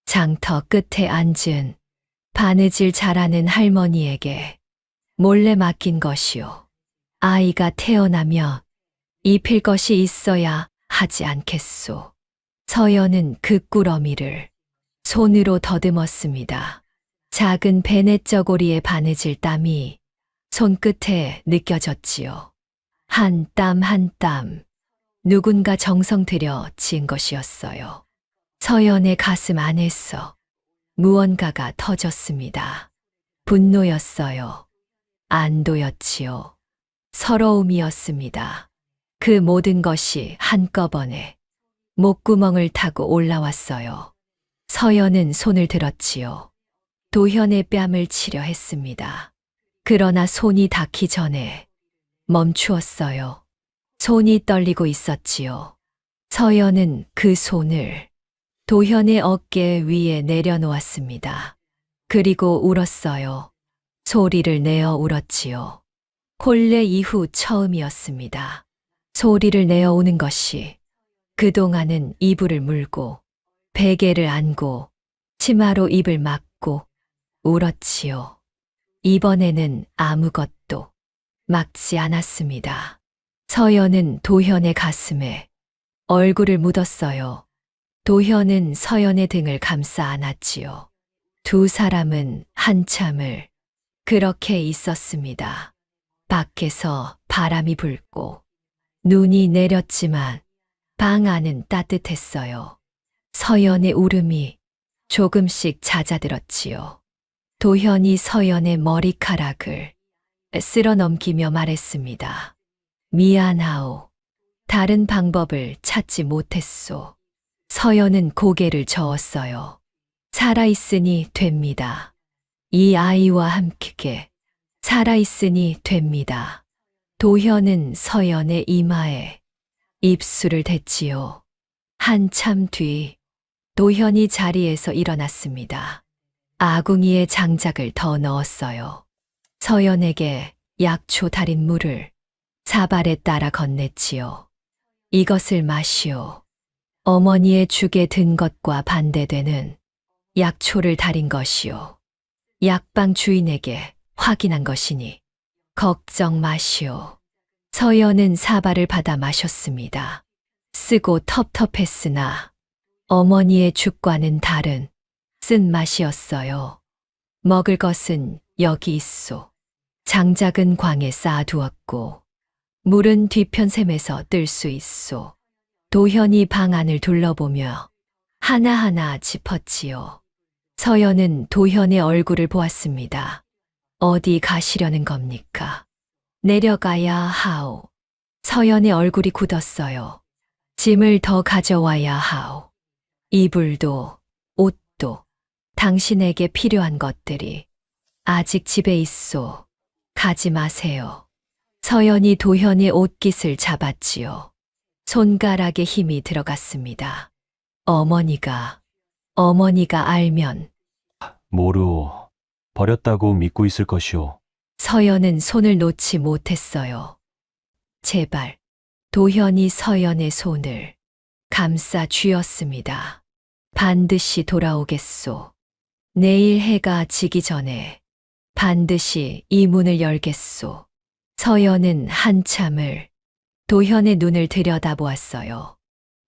장터 끝에 앉은 바느질 잘하는 할머니에게 몰래 맡긴 것이요. 아이가 태어나면 입힐 것이 있어야 하지 않겠소. 서연은 그 꾸러미를 손으로 더듬었습니다. 작은 베넷저고리의 바느질 땀이 손끝에 느껴졌지요. 한 땀 한 땀 누군가 정성 들여 지은 것이었어요. 서연의 가슴 안에서 무언가가 터졌습니다. 분노였어요. 안도였지요. 서러움이었습니다. 그 모든 것이 한꺼번에 목구멍을 타고 올라왔어요. 서연은 손을 들었지요. 도현의 뺨을 치려 했습니다. 그러나 손이 닿기 전에 멈추었어요. 손이 떨리고 있었지요. 서연은 그 손을 도현의 어깨 위에 내려놓았습니다. 그리고 울었어요. 소리를 내어 울었지요. 혼례 이후 처음이었습니다. 소리를 내어 우는 것이 그동안은 이불을 물고 베개를 안고 치마로 입을 막고 울었지요. 이번에는 아무것도 막지 않았습니다. 서연은 도현의 가슴에 얼굴을 묻었어요. 도현은 서연의 등을 감싸 안았지요. 두 사람은 한참을 그렇게 있었습니다. 밖에서 바람이 불고 눈이 내렸지만 방 안은 따뜻했어요. 서연의 울음이 조금씩 잦아들었지요. 도현이 서연의 머리카락을 쓸어 넘기며 말했습니다. 미안하오. 다른 방법을 찾지 못했소. 서연은 고개를 저었어요. 살아있으니 됩니다. 이 아이와 함께 살아있으니 됩니다. 도현은 서연의 이마에 입술을 댔지요. 한참 뒤 도현이 자리에서 일어났습니다. 아궁이에 장작을 더 넣었어요. 서연에게 약초 달인 물을 사발에 따라 건넸지요. 이것을 마시오. 어머니의 죽에 든 것과 반대되는 약초를 달인 것이오. 약방 주인에게 확인한 것이니 걱정 마시오. 서연은 사발을 받아 마셨습니다. 쓰고 텁텁했으나 어머니의 죽과는 다른 쓴맛이었어요. 먹을 것은 여기 있소. 장작은 광에 쌓아두었고 물은 뒤편샘에서 뜰 수 있소. 도현이 방 안을 둘러보며 하나하나 짚었지요. 서연은 도현의 얼굴을 보았습니다. 어디 가시려는 겁니까? 내려가야 하오. 서연의 얼굴이 굳었어요. 짐을 더 가져와야 하오. 이불도 옷도 당신에게 필요한 것들이 아직 집에 있소. 가지 마세요. 서연이 도현의 옷깃을 잡았지요. 손가락에 힘이 들어갔습니다. 어머니가 알면 모르오. 버렸다고 믿고 있을 것이오. 서연은 손을 놓지 못했어요. 제발. 도현이 서연의 손을 감싸 쥐었습니다. 반드시 돌아오겠소. 내일 해가 지기 전에 반드시 이 문을 열겠소. 서연은 한참을 도현의 눈을 들여다보았어요.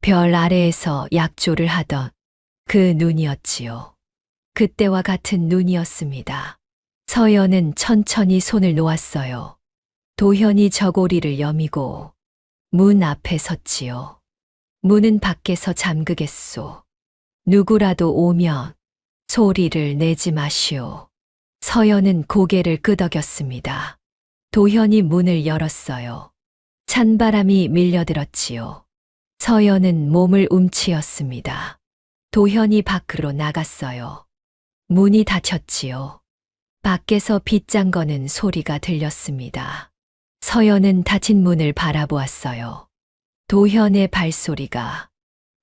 별 아래에서 약조를 하던 그 눈이었지요. 그때와 같은 눈이었습니다. 서연은 천천히 손을 놓았어요. 도현이 저고리를 여미고 문 앞에 섰지요. 문은 밖에서 잠그겠소. 누구라도 오면 소리를 내지 마시오. 서연은 고개를 끄덕였습니다. 도현이 문을 열었어요. 찬바람이 밀려들었지요. 서연은 몸을 움츠였습니다. 도현이 밖으로 나갔어요. 문이 닫혔지요. 밖에서 빗장거는 소리가 들렸습니다. 서연은 닫힌 문을 바라보았어요. 도현의 발소리가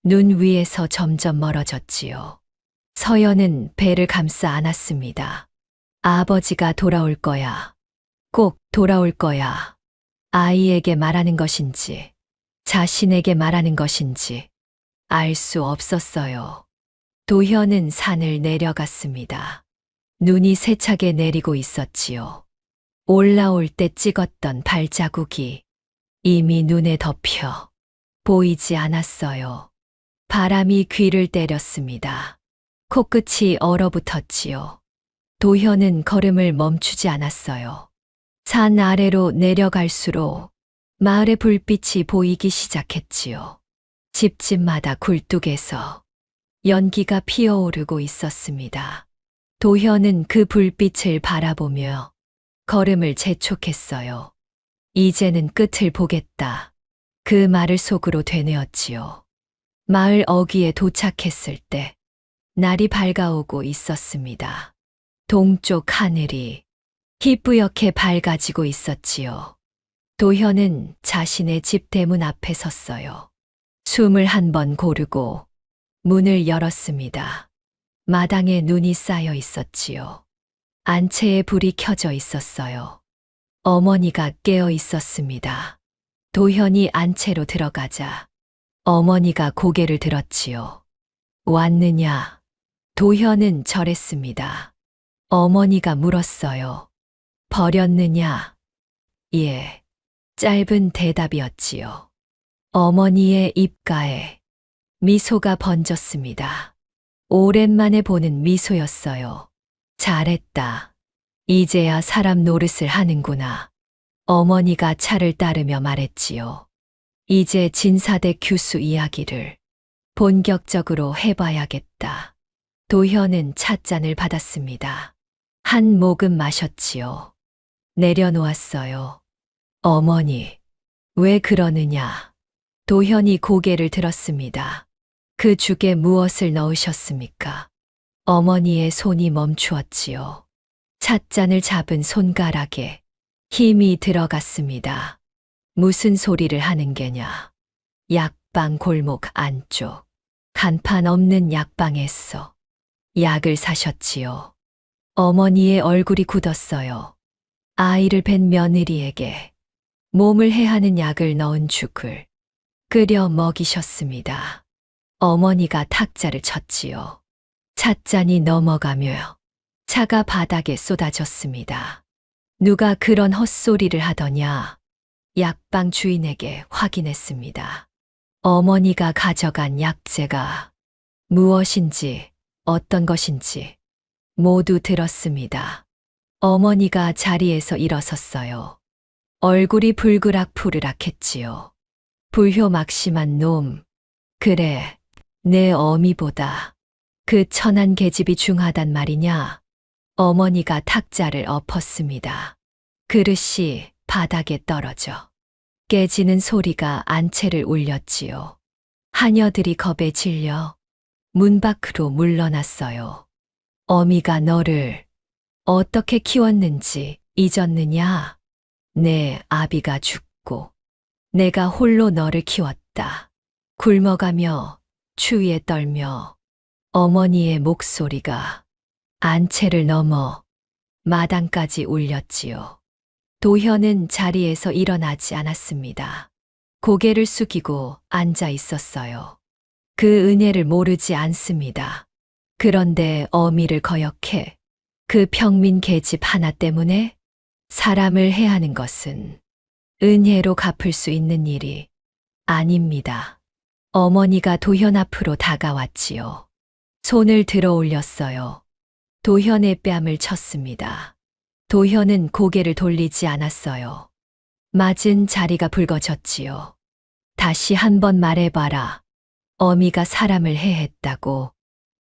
눈 위에서 점점 멀어졌지요. 서연은 배를 감싸 안았습니다. 아버지가 돌아올 거야. 꼭 돌아올 거야. 아이에게 말하는 것인지, 자신에게 말하는 것인지 알 수 없었어요. 도현은 산을 내려갔습니다. 눈이 세차게 내리고 있었지요. 올라올 때 찍었던 발자국이 이미 눈에 덮여 보이지 않았어요. 바람이 귀를 때렸습니다. 코끝이 얼어붙었지요. 도현은 걸음을 멈추지 않았어요. 산 아래로 내려갈수록 마을의 불빛이 보이기 시작했지요. 집집마다 굴뚝에서 연기가 피어오르고 있었습니다. 도현은 그 불빛을 바라보며 걸음을 재촉했어요. 이제는 끝을 보겠다. 그 말을 속으로 되뇌었지요. 마을 어귀에 도착했을 때 날이 밝아오고 있었습니다. 동쪽 하늘이 희뿌옇게 밝아지고 있었지요. 도현은 자신의 집 대문 앞에 섰어요. 숨을 한 번 고르고 문을 열었습니다. 마당에 눈이 쌓여 있었지요. 안채에 불이 켜져 있었어요. 어머니가 깨어 있었습니다. 도현이 안채로 들어가자 어머니가 고개를 들었지요. 왔느냐? 도현은 절했습니다. 어머니가 물었어요. 버렸느냐? 예. 짧은 대답이었지요. 어머니의 입가에 미소가 번졌습니다. 오랜만에 보는 미소였어요. 잘했다. 이제야 사람 노릇을 하는구나. 어머니가 차를 따르며 말했지요. 이제 진사대 교수 이야기를 본격적으로 해봐야겠다. 도현은 찻잔을 받았습니다. 한 모금 마셨지요. 내려놓았어요. 어머니, 왜 그러느냐? 도현이 고개를 들었습니다. 그 죽에 무엇을 넣으셨습니까? 어머니의 손이 멈추었지요. 찻잔을 잡은 손가락에 힘이 들어갔습니다. 무슨 소리를 하는 게냐? 약방 골목 안쪽, 간판 없는 약방에서 약을 사셨지요. 어머니의 얼굴이 굳었어요. 아이를 뵌 며느리에게 몸을 해하는 약을 넣은 죽을 끓여 먹이셨습니다. 어머니가 탁자를 쳤지요. 찻잔이 넘어가며 차가 바닥에 쏟아졌습니다. 누가 그런 헛소리를 하더냐? 약방 주인에게 확인했습니다. 어머니가 가져간 약재가 무엇인지 어떤 것인지 모두 들었습니다. 어머니가 자리에서 일어섰어요. 얼굴이 불그락푸르락했지요. 불효막심한 놈. 그래, 내 어미보다 그 천한 계집이 중하단 말이냐? 어머니가 탁자를 엎었습니다. 그릇이 바닥에 떨어져 깨지는 소리가 안채를 울렸지요. 하녀들이 겁에 질려 문 밖으로 물러났어요. 어미가 너를 어떻게 키웠는지 잊었느냐? 내 아비가 죽고 내가 홀로 너를 키웠다. 굶어가며 추위에 떨며 어머니의 목소리가 안채를 넘어 마당까지 울렸지요. 도현은 자리에서 일어나지 않았습니다. 고개를 숙이고 앉아 있었어요. 그 은혜를 모르지 않습니다. 그런데 어미를 거역해 그 평민 계집 하나 때문에 사람을 해하는 것은 은혜로 갚을 수 있는 일이 아닙니다. 어머니가 도현 앞으로 다가왔지요. 손을 들어 올렸어요. 도현의 뺨을 쳤습니다. 도현은 고개를 돌리지 않았어요. 맞은 자리가 붉어졌지요. 다시 한 번 말해봐라. 어미가 사람을 해했다고.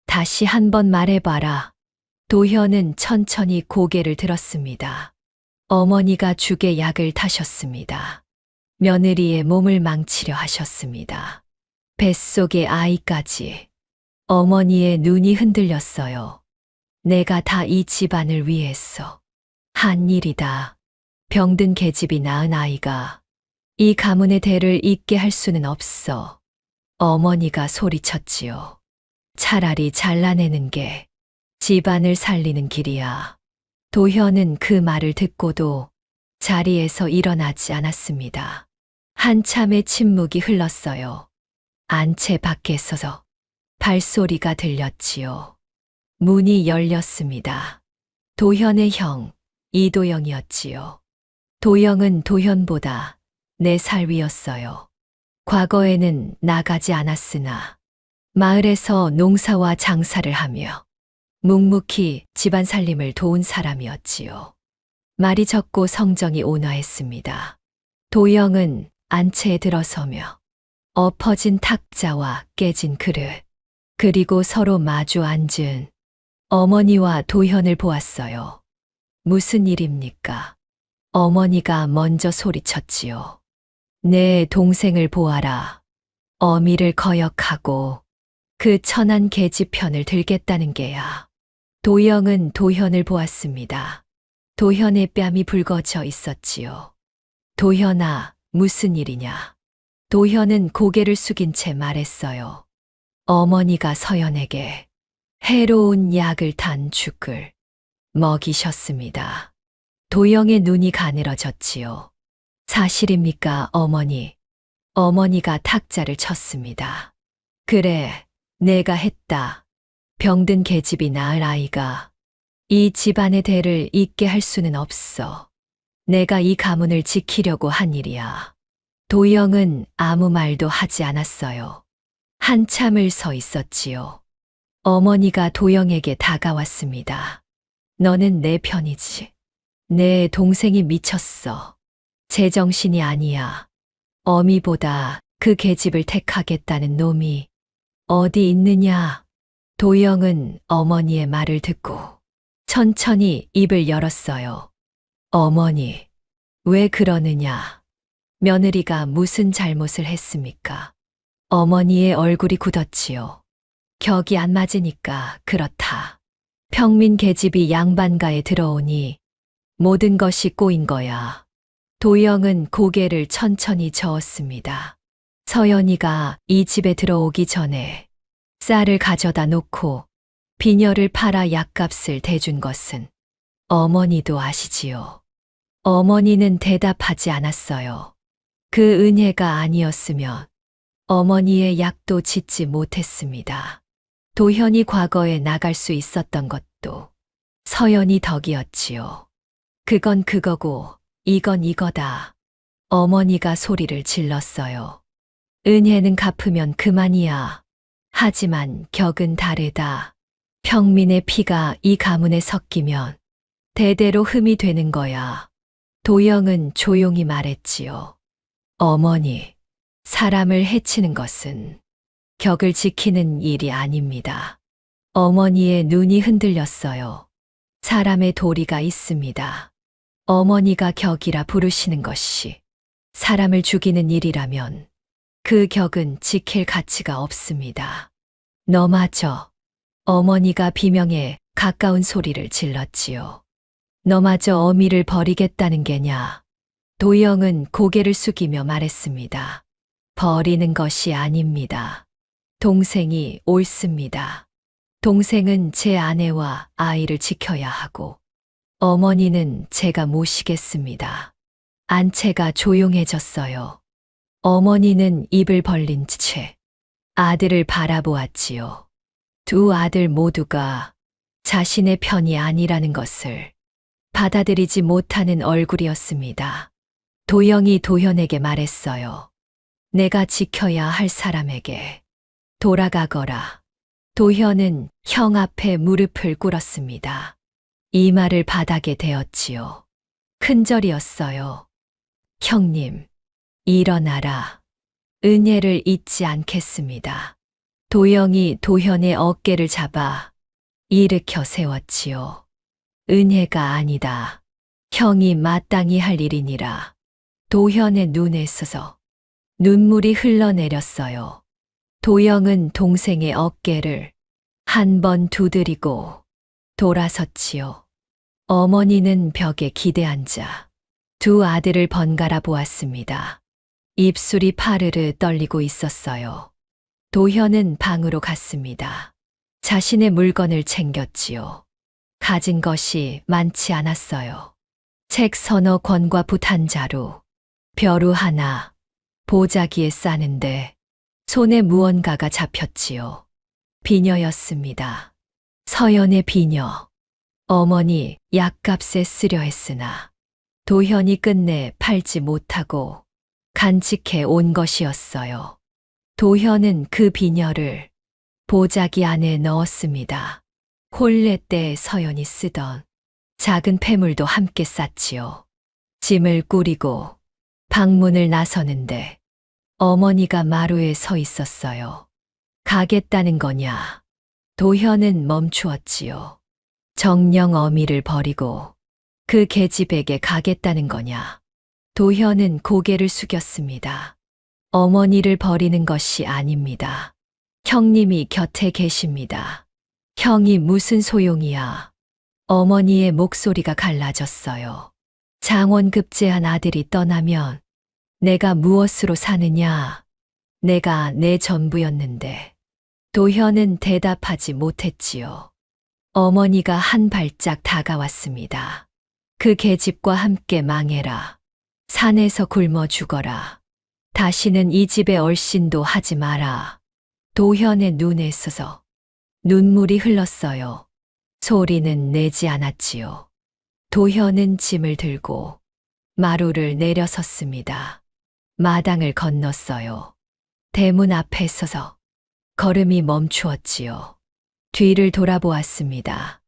다시 한 번 말해봐라. 도현은 천천히 고개를 들었습니다. 어머니가 죽에 약을 타셨습니다. 며느리의 몸을 망치려 하셨습니다. 뱃속의 아이까지. 어머니의 눈이 흔들렸어요. 내가 다 이 집안을 위해서 한 일이다. 병든 계집이 낳은 아이가 이 가문의 대를 잇게 할 수는 없어. 어머니가 소리쳤지요. 차라리 잘라내는 게 집안을 살리는 길이야. 도현은 그 말을 듣고도 자리에서 일어나지 않았습니다. 한참의 침묵이 흘렀어요. 안채 밖에 서서 발소리가 들렸지요. 문이 열렸습니다. 도현의 형, 이도영이었지요. 도영은 도현보다 4살 위였어요. 과거에는 나가지 않았으나 마을에서 농사와 장사를 하며 묵묵히 집안 살림을 도운 사람이었지요. 말이 적고 성정이 온화했습니다. 도영은 안채에 들어서며 엎어진 탁자와 깨진 그릇, 그리고 서로 마주 앉은 어머니와 도현을 보았어요. 무슨 일입니까? 어머니가 먼저 소리쳤지요. 내 동생을 보아라. 어미를 거역하고 그 천한 계집편을 들겠다는 게야. 도영은 도현을 보았습니다. 도현의 뺨이 붉어져 있었지요. 도현아, 무슨 일이냐? 도현은 고개를 숙인 채 말했어요. 어머니가 서연에게 해로운 약을 탄 죽을 먹이셨습니다. 도영의 눈이 가늘어졌지요. 사실입니까, 어머니? 어머니가 탁자를 쳤습니다. 그래, 내가 했다. 병든 계집이 낳을 아이가 이 집안의 대를 잇게 할 수는 없어. 내가 이 가문을 지키려고 한 일이야. 도영은 아무 말도 하지 않았어요. 한참을 서 있었지요. 어머니가 도영에게 다가왔습니다. 너는 내 편이지. 내 동생이 미쳤어. 제정신이 아니야. 어미보다 그 계집을 택하겠다는 놈이 어디 있느냐? 도영은 어머니의 말을 듣고 천천히 입을 열었어요. 어머니, 왜 그러느냐? 며느리가 무슨 잘못을 했습니까? 어머니의 얼굴이 굳었지요. 격이 안 맞으니까 그렇다. 평민 계집이 양반가에 들어오니 모든 것이 꼬인 거야. 도영은 고개를 천천히 저었습니다. 서연이가 이 집에 들어오기 전에 쌀을 가져다 놓고 비녀를 팔아 약값을 대준 것은 어머니도 아시지요. 어머니는 대답하지 않았어요. 그 은혜가 아니었으면 어머니의 약도 짓지 못했습니다. 도현이 과거에 나갈 수 있었던 것도 서연이 덕이었지요. 그건 그거고 이건 이거다. 어머니가 소리를 질렀어요. 은혜는 갚으면 그만이야. 하지만 격은 다르다. 평민의 피가 이 가문에 섞이면 대대로 흠이 되는 거야. 도영은 조용히 말했지요. 어머니, 사람을 해치는 것은 격을 지키는 일이 아닙니다. 어머니의 눈이 흔들렸어요. 사람의 도리가 있습니다. 어머니가 격이라 부르시는 것이 사람을 죽이는 일이라면 그 격은 지킬 가치가 없습니다. 너마저 어머니가 비명에 가까운 소리를 질렀지요. 너마저 어미를 버리겠다는 게냐? 도영은 고개를 숙이며 말했습니다. 버리는 것이 아닙니다. 동생이 옳습니다. 동생은 제 아내와 아이를 지켜야 하고 어머니는 제가 모시겠습니다. 안채가 조용해졌어요. 어머니는 입을 벌린 채 아들을 바라보았지요. 두 아들 모두가 자신의 편이 아니라는 것을 받아들이지 못하는 얼굴이었습니다. 도영이 도현에게 말했어요. 내가 지켜야 할 사람에게 돌아가거라. 도현은 형 앞에 무릎을 꿇었습니다. 이 말을 바닥에 대었지요. 큰절이었어요. 형님, 일어나라. 은혜를 잊지 않겠습니다. 도영이 도현의 어깨를 잡아 일으켜 세웠지요. 은혜가 아니다. 형이 마땅히 할 일이니라. 도현의 눈에서 눈물이 흘러내렸어요. 도영은 동생의 어깨를 한 번 두드리고 돌아섰지요. 어머니는 벽에 기대앉아 두 아들을 번갈아 보았습니다. 입술이 파르르 떨리고 있었어요. 도현은 방으로 갔습니다. 자신의 물건을 챙겼지요. 가진 것이 많지 않았어요. 책 서너 권과 붓 한 자루, 벼루 하나, 보자기에 싸는데 손에 무언가가 잡혔지요. 비녀였습니다. 서연의 비녀. 어머니 약값에 쓰려 했으나 도현이 끝내 팔지 못하고 간직해 온 것이었어요. 도현은 그 비녀를 보자기 안에 넣었습니다. 혼례 때 서연이 쓰던 작은 폐물도 함께 쌌지요. 짐을 꾸리고 방문을 나서는데 어머니가 마루에 서 있었어요. 가겠다는 거냐? 도현은 멈추었지요. 정녕 어미를 버리고 그 계집에게 가겠다는 거냐? 도현은 고개를 숙였습니다. 어머니를 버리는 것이 아닙니다. 형님이 곁에 계십니다. 형이 무슨 소용이야? 어머니의 목소리가 갈라졌어요. 장원급제한 아들이 떠나면 내가 무엇으로 사느냐? 내가 내 전부였는데. 도현은 대답하지 못했지요. 어머니가 한 발짝 다가왔습니다. 그 계집과 함께 망해라. 산에서 굶어 죽어라. 다시는 이 집에 얼씬도 하지 마라. 도현의 눈에 있어서 눈물이 흘렀어요. 소리는 내지 않았지요. 도현은 짐을 들고 마루를 내려섰습니다. 마당을 건넜어요. 대문 앞에 서서 걸음이 멈추었지요. 뒤를 돌아보았습니다.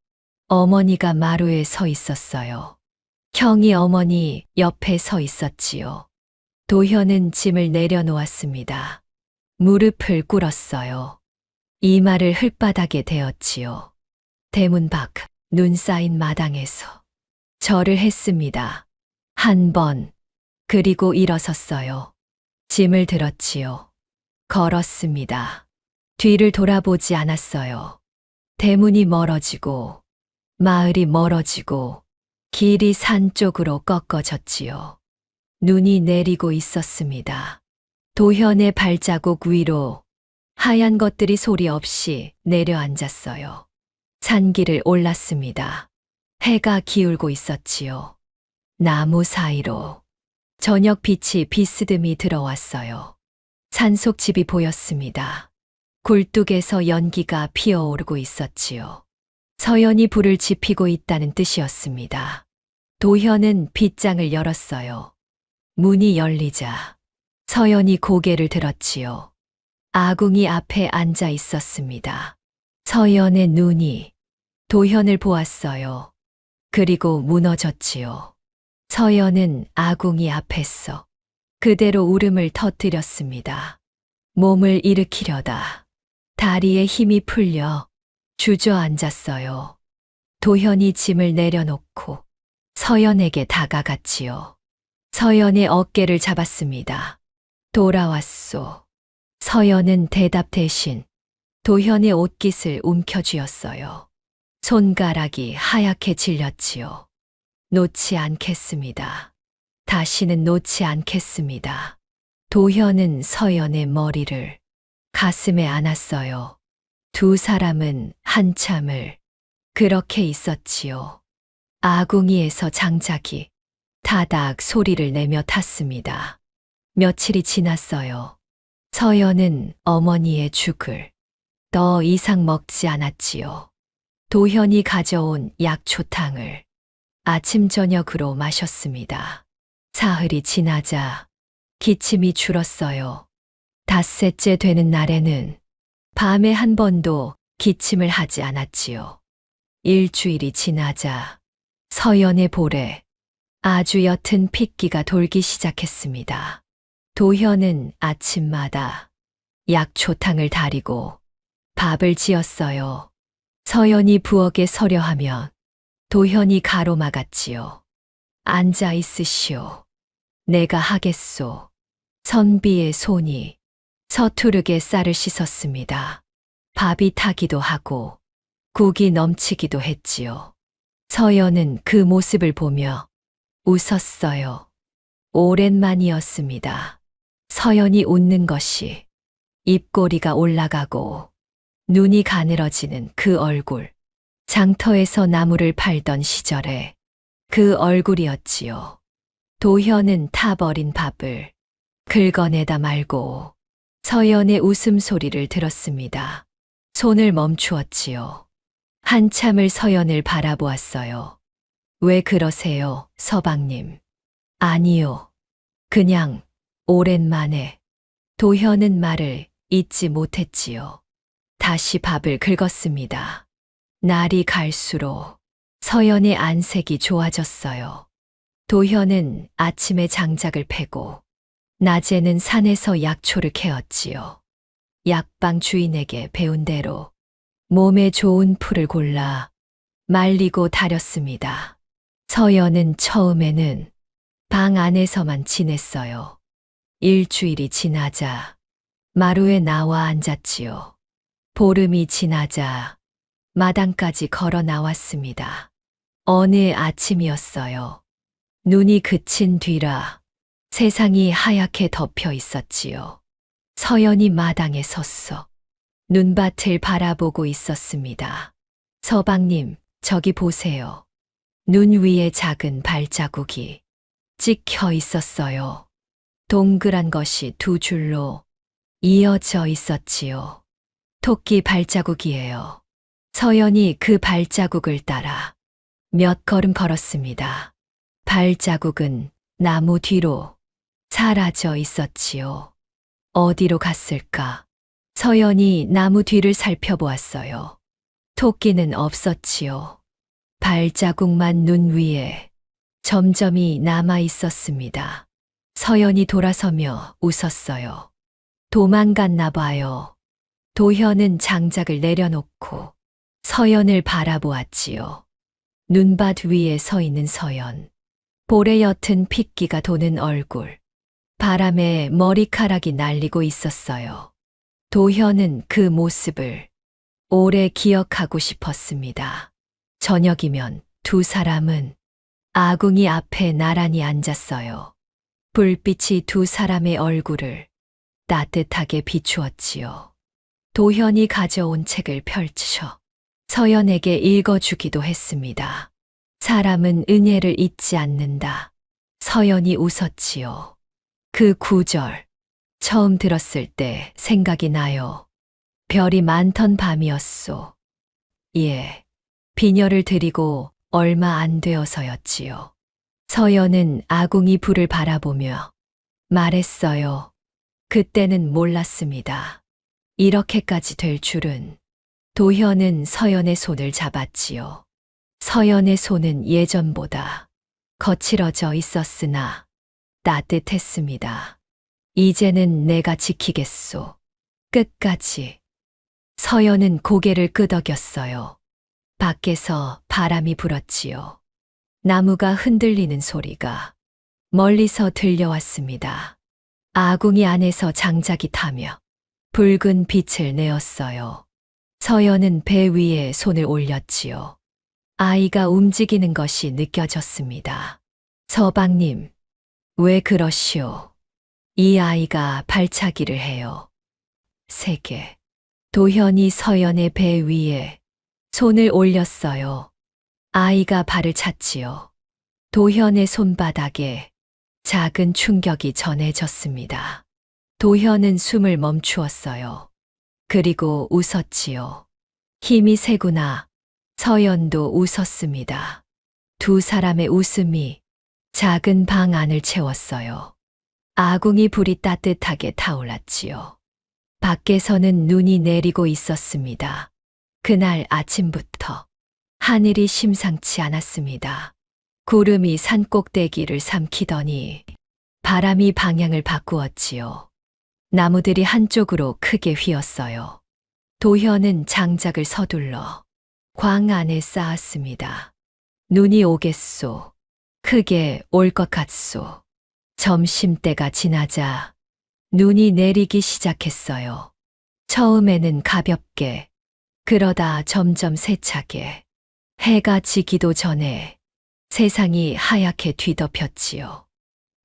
어머니가 마루에 서 있었어요. 형이 어머니 옆에 서 있었지요. 도현은 짐을 내려놓았습니다. 무릎을 꿇었어요. 이마를 흙바닥에 대었지요. 대문 밖 눈 쌓인 마당에서 절을 했습니다. 한 번, 그리고 일어섰어요. 짐을 들었지요. 걸었습니다. 뒤를 돌아보지 않았어요. 대문이 멀어지고, 마을이 멀어지고, 길이 산 쪽으로 꺾어졌지요. 눈이 내리고 있었습니다. 도현의 발자국 위로 하얀 것들이 소리 없이 내려앉았어요. 산길을 올랐습니다. 해가 기울고 있었지요. 나무 사이로 저녁 빛이 비스듬히 들어왔어요. 산속 집이 보였습니다. 굴뚝에서 연기가 피어오르고 있었지요. 서연이 불을 지피고 있다는 뜻이었습니다. 도현은 빗장을 열었어요. 문이 열리자 서연이 고개를 들었지요. 아궁이 앞에 앉아 있었습니다. 서연의 눈이 도현을 보았어요. 그리고 무너졌지요. 서연은 아궁이 앞에서 그대로 울음을 터뜨렸습니다. 몸을 일으키려다 다리에 힘이 풀려 주저앉았어요. 도현이 짐을 내려놓고 서연에게 다가갔지요. 서연의 어깨를 잡았습니다. 돌아왔소. 서연은 대답 대신 도현의 옷깃을 움켜쥐었어요. 손가락이 하얗게 질렸지요. 놓지 않겠습니다. 다시는 놓지 않겠습니다. 도현은 서연의 머리를 가슴에 안았어요. 두 사람은 한참을 그렇게 있었지요. 아궁이에서 장작이 다닥 소리를 내며 탔습니다. 며칠이 지났어요. 서연은 어머니의 죽을 더 이상 먹지 않았지요. 도현이 가져온 약초탕을 아침 저녁으로 마셨습니다. 사흘이 지나자 기침이 줄었어요. 닷새째 되는 날에는 밤에 한 번도 기침을 하지 않았지요. 일주일이 지나자 서연의 볼에 아주 옅은 핏기가 돌기 시작했습니다. 도현은 아침마다 약초탕을 다리고 밥을 지었어요. 서연이 부엌에 서려 하면 도현이 가로막았지요. 앉아 있으시오. 내가 하겠소. 선비의 손이 서투르게 쌀을 씻었습니다. 밥이 타기도 하고 국이 넘치기도 했지요. 서연은 그 모습을 보며 웃었어요. 오랜만이었습니다. 서연이 웃는 것이 입꼬리가 올라가고 눈이 가늘어지는 그 얼굴. 장터에서 나무를 팔던 시절에 그 얼굴이었지요. 도현은 타버린 밥을 긁어내다 말고 서연의 웃음소리를 들었습니다. 손을 멈추었지요. 한참을 서연을 바라보았어요. 왜 그러세요, 서방님? 아니요. 그냥 오랜만에. 도현은 말을 잇지 못했지요. 다시 밥을 긁었습니다. 날이 갈수록 서연의 안색이 좋아졌어요. 도현은 아침에 장작을 패고 낮에는 산에서 약초를 캐었지요. 약방 주인에게 배운 대로 몸에 좋은 풀을 골라 말리고 다렸습니다. 서연은 처음에는 방 안에서만 지냈어요. 일주일이 지나자 마루에 나와 앉았지요. 보름이 지나자 마당까지 걸어 나왔습니다. 어느 아침이었어요. 눈이 그친 뒤라 세상이 하얗게 덮여 있었지요. 서연이 마당에 섰어 눈밭을 바라보고 있었습니다. 서방님, 저기 보세요. 눈 위에 작은 발자국이 찍혀 있었어요. 동그란 것이 두 줄로 이어져 있었지요. 토끼 발자국이에요. 서연이 그 발자국을 따라 몇 걸음 걸었습니다. 발자국은 나무 뒤로 사라져 있었지요. 어디로 갔을까? 서연이 나무 뒤를 살펴보았어요. 토끼는 없었지요. 발자국만 눈 위에 점점이 남아 있었습니다. 서연이 돌아서며 웃었어요. 도망갔나 봐요. 도현은 장작을 내려놓고 서연을 바라보았지요. 눈밭 위에 서 있는 서연. 볼에 옅은 핏기가 도는 얼굴. 바람에 머리카락이 날리고 있었어요. 도현은 그 모습을 오래 기억하고 싶었습니다. 저녁이면 두 사람은 아궁이 앞에 나란히 앉았어요. 불빛이 두 사람의 얼굴을 따뜻하게 비추었지요. 도현이 가져온 책을 펼쳐 서연에게 읽어주기도 했습니다. 사람은 은혜를 잊지 않는다. 서연이 웃었지요. 그 구절, 처음 들었을 때 생각이 나요. 별이 많던 밤이었소. 예, 비녀를 드리고 얼마 안 되어서였지요. 서연은 아궁이 불을 바라보며 말했어요. 그때는 몰랐습니다. 이렇게까지 될 줄은. 도현은 서연의 손을 잡았지요. 서연의 손은 예전보다 거칠어져 있었으나 따뜻했습니다. 이제는 내가 지키겠소. 끝까지. 서연은 고개를 끄덕였어요. 밖에서 바람이 불었지요. 나무가 흔들리는 소리가 멀리서 들려왔습니다. 아궁이 안에서 장작이 타며 붉은 빛을 내었어요. 서연은 배 위에 손을 올렸지요. 아이가 움직이는 것이 느껴졌습니다. 서방님, 왜 그러시오? 이 아이가 발차기를 해요. 세게. 도현이 서연의 배 위에 손을 올렸어요. 아이가 발을 찼지요. 도현의 손바닥에 작은 충격이 전해졌습니다. 도현은 숨을 멈추었어요. 그리고 웃었지요. 힘이 세구나. 서연도 웃었습니다. 두 사람의 웃음이 작은 방 안을 채웠어요. 아궁이 불이 따뜻하게 타올랐지요. 밖에서는 눈이 내리고 있었습니다. 그날 아침부터 하늘이 심상치 않았습니다. 구름이 산 꼭대기를 삼키더니 바람이 방향을 바꾸었지요. 나무들이 한쪽으로 크게 휘었어요. 도현은 장작을 서둘러 광 안에 쌓았습니다. 눈이 오겠소. 크게 올 것 같소. 점심때가 지나자 눈이 내리기 시작했어요. 처음에는 가볍게, 그러다 점점 세차게. 해가 지기도 전에 세상이 하얗게 뒤덮였지요.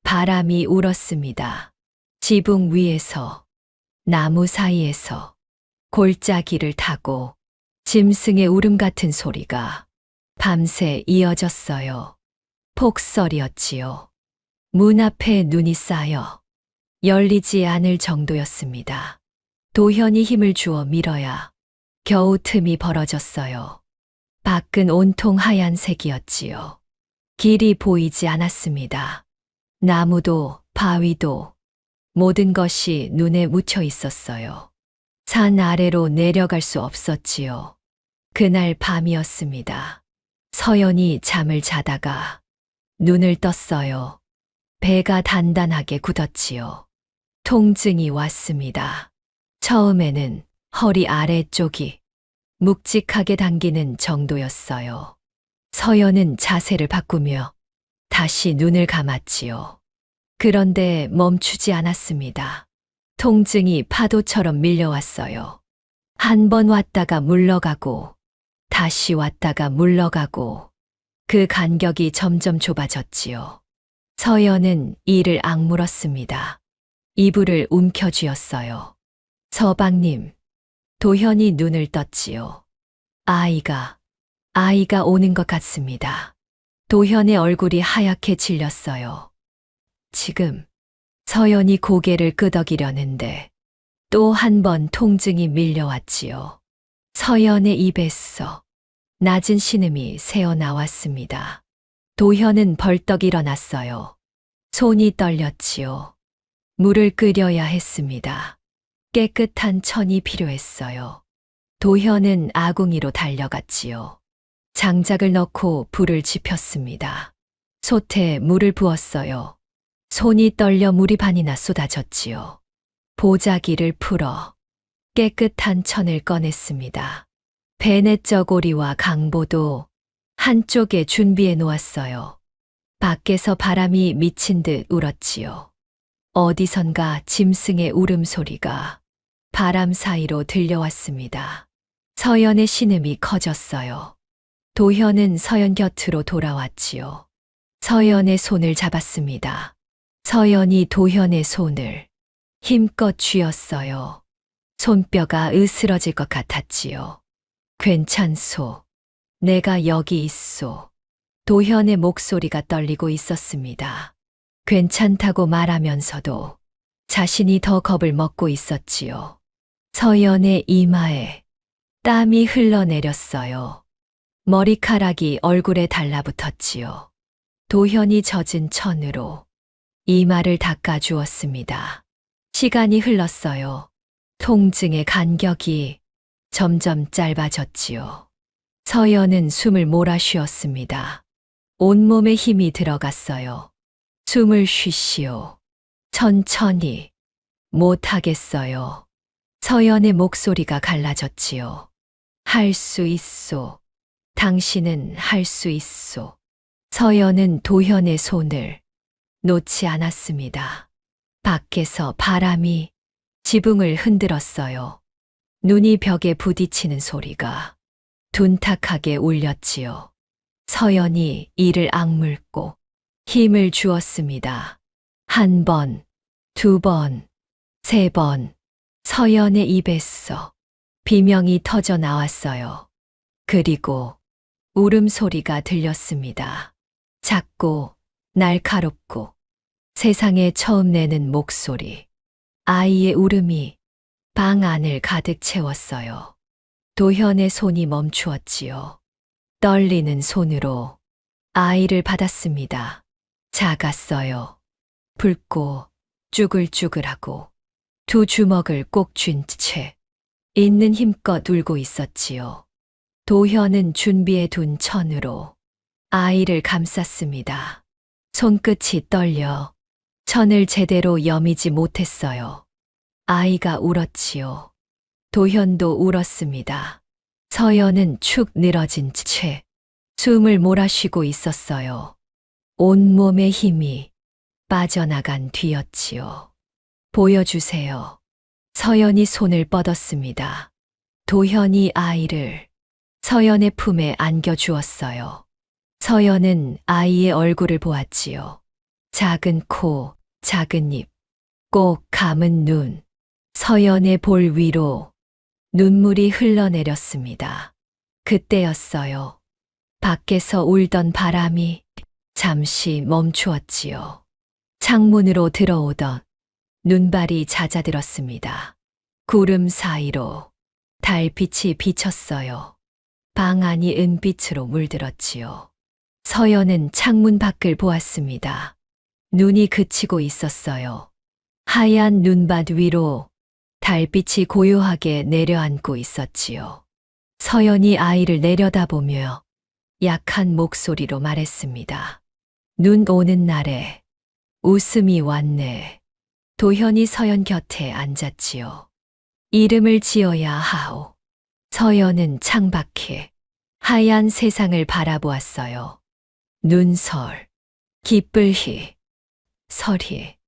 바람이 울었습니다. 지붕 위에서, 나무 사이에서, 골짜기를 타고 짐승의 울음 같은 소리가 밤새 이어졌어요. 폭설이었지요. 문 앞에 눈이 쌓여 열리지 않을 정도였습니다. 도현이 힘을 주어 밀어야 겨우 틈이 벌어졌어요. 밖은 온통 하얀색이었지요. 길이 보이지 않았습니다. 나무도 바위도 모든 것이 눈에 묻혀 있었어요. 산 아래로 내려갈 수 없었지요. 그날 밤이었습니다. 서연이 잠을 자다가 눈을 떴어요. 배가 단단하게 굳었지요. 통증이 왔습니다. 처음에는 허리 아래쪽이 묵직하게 당기는 정도였어요. 서연은 자세를 바꾸며 다시 눈을 감았지요. 그런데 멈추지 않았습니다. 통증이 파도처럼 밀려왔어요. 한 번 왔다가 물러가고, 다시 왔다가 물러가고, 그 간격이 점점 좁아졌지요. 서연은 이를 악물었습니다. 이불을 움켜쥐었어요. 서방님, 도현이 눈을 떴지요. 아이가 오는 것 같습니다. 도현의 얼굴이 하얗게 질렸어요. 지금 서연이 고개를 끄덕이려는데 또 한 번 통증이 밀려왔지요. 서연의 입에서 낮은 신음이 새어나왔습니다. 도현은 벌떡 일어났어요. 손이 떨렸지요. 물을 끓여야 했습니다. 깨끗한 천이 필요했어요. 도현은 아궁이로 달려갔지요. 장작을 넣고 불을 지폈습니다. 솥에 물을 부었어요. 손이 떨려 물이 반이나 쏟아졌지요. 보자기를 풀어 깨끗한 천을 꺼냈습니다. 베네쩌고리와 강보도 한쪽에 준비해 놓았어요. 밖에서 바람이 미친 듯 울었지요. 어디선가 짐승의 울음소리가 바람 사이로 들려왔습니다. 서연의 신음이 커졌어요. 도현은 서연 곁으로 돌아왔지요. 서연의 손을 잡았습니다. 서연이 도현의 손을 힘껏 쥐었어요. 손뼈가 으스러질 것 같았지요. 괜찮소. 내가 여기 있소. 도현의 목소리가 떨리고 있었습니다. 괜찮다고 말하면서도 자신이 더 겁을 먹고 있었지요. 서연의 이마에 땀이 흘러내렸어요. 머리카락이 얼굴에 달라붙었지요. 도현이 젖은 천으로 이마를 닦아주었습니다. 시간이 흘렀어요. 통증의 간격이 점점 짧아졌지요. 서연은 숨을 몰아쉬었습니다. 온몸에 힘이 들어갔어요. 숨을 쉬시오. 천천히. 못하겠어요. 서연의 목소리가 갈라졌지요. 할 수 있소. 당신은 할 수 있소. 서연은 도현의 손을 놓지 않았습니다. 밖에서 바람이 지붕을 흔들었어요. 눈이 벽에 부딪히는 소리가 둔탁하게 울렸지요. 서연이 이를 악물고 힘을 주었습니다. 한 번, 두 번, 세 번, 서연의 입에서 비명이 터져 나왔어요. 그리고 울음소리가 들렸습니다. 작고 날카롭고 세상에 처음 내는 목소리. 아이의 울음이 방 안을 가득 채웠어요. 도현의 손이 멈추었지요. 떨리는 손으로 아이를 받았습니다. 작았어요. 붉고 쭈글쭈글하고 두 주먹을 꼭 쥔 채 있는 힘껏 울고 있었지요. 도현은 준비해 둔 천으로 아이를 감쌌습니다. 손끝이 떨려 천을 제대로 여미지 못했어요. 아이가 울었지요. 도현도 울었습니다. 서연은 축 늘어진 채 숨을 몰아쉬고 있었어요. 온몸의 힘이 빠져나간 뒤였지요. 보여주세요. 서연이 손을 뻗었습니다. 도현이 아이를 서연의 품에 안겨주었어요. 서연은 아이의 얼굴을 보았지요. 작은 코, 작은 입, 꼭 감은 눈. 서연의 볼 위로 눈물이 흘러내렸습니다. 그때였어요. 밖에서 울던 바람이 잠시 멈추었지요. 창문으로 들어오던 눈발이 잦아들었습니다. 구름 사이로 달빛이 비쳤어요. 방 안이 은빛으로 물들었지요. 서연은 창문 밖을 보았습니다. 눈이 그치고 있었어요. 하얀 눈밭 위로 달빛이 고요하게 내려앉고 있었지요. 서연이 아이를 내려다보며 약한 목소리로 말했습니다. 눈 오는 날에 웃음이 왔네. 도현이 서연 곁에 앉았지요. 이름을 지어야 하오. 서연은 창밖에 하얀 세상을 바라보았어요. 눈설, 기쁠희, 설희,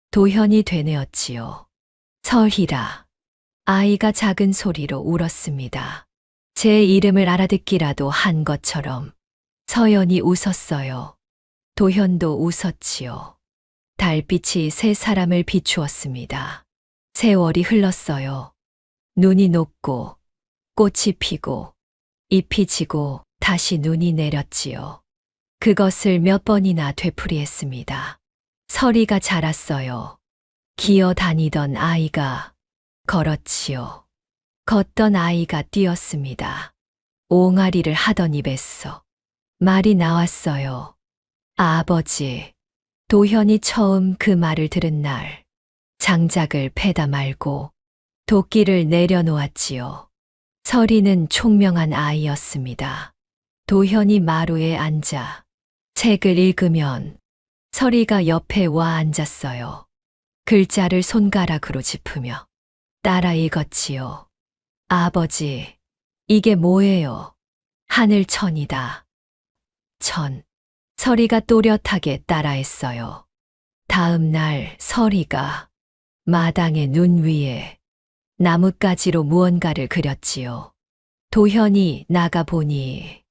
도현이 되뇌었지요. 설희라. 아이가 작은 소리로 울었습니다. 제 이름을 알아듣기라도 한 것처럼 서연이 웃었어요. 도현도 웃었지요. 달빛이 세 사람을 비추었습니다. 세월이 흘렀어요. 눈이 녹고 꽃이 피고 잎이 지고 다시 눈이 내렸지요. 그것을 몇 번이나 되풀이했습니다. 설이가 자랐어요. 기어 다니던 아이가 걸었지요. 걷던 아이가 뛰었습니다. 옹알이를 하던 입에서 말이 나왔어요. 아버지. 도현이 처음 그 말을 들은 날 장작을 패다 말고 도끼를 내려놓았지요. 설이는 총명한 아이였습니다. 도현이 마루에 앉아 책을 읽으면 설이가 옆에 와 앉았어요. 글자를 손가락으로 짚으며 따라 읽었지요. 아버지, 이게 뭐예요? 하늘천이다. 천. 설이가 또렷하게 따라했어요. 다음 날 설이가 마당의 눈 위에 나뭇가지로 무언가를 그렸지요. 도현이 나가보니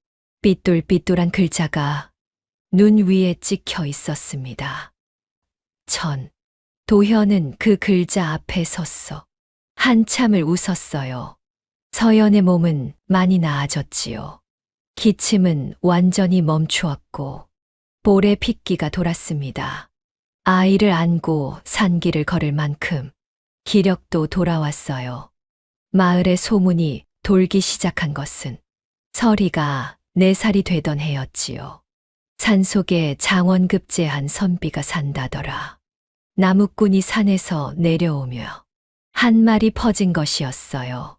삐뚤삐뚤한 글자가 눈 위에 찍혀 있었습니다. 천. 도현은 그 글자 앞에 섰어. 한참을 웃었어요. 서연의 몸은 많이 나아졌지요. 기침은 완전히 멈추었고 볼에 핏기가 돌았습니다. 아이를 안고 산길을 걸을 만큼 기력도 돌아왔어요. 마을의 소문이 돌기 시작한 것은 설이가 4살이 되던 해였지요. 산속에 장원급제한 선비가 산다더라. 나무꾼이 산에서 내려오며 한 말이 퍼진 것이었어요.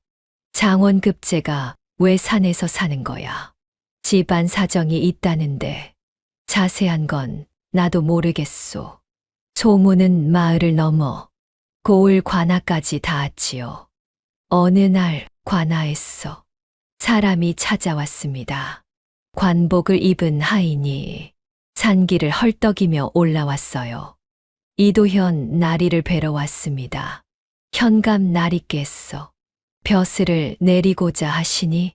장원급제가 왜 산에서 사는 거야? 집안 사정이 있다는데 자세한 건 나도 모르겠소. 소문은 마을을 넘어 고을 관아까지 닿았지요. 어느 날 관아에서 사람이 찾아왔습니다. 관복을 입은 하인이 산길을 헐떡이며 올라왔어요. 이도현 나리를 뵈러 왔습니다. 현감 나리께서 벼슬을 내리고자 하시니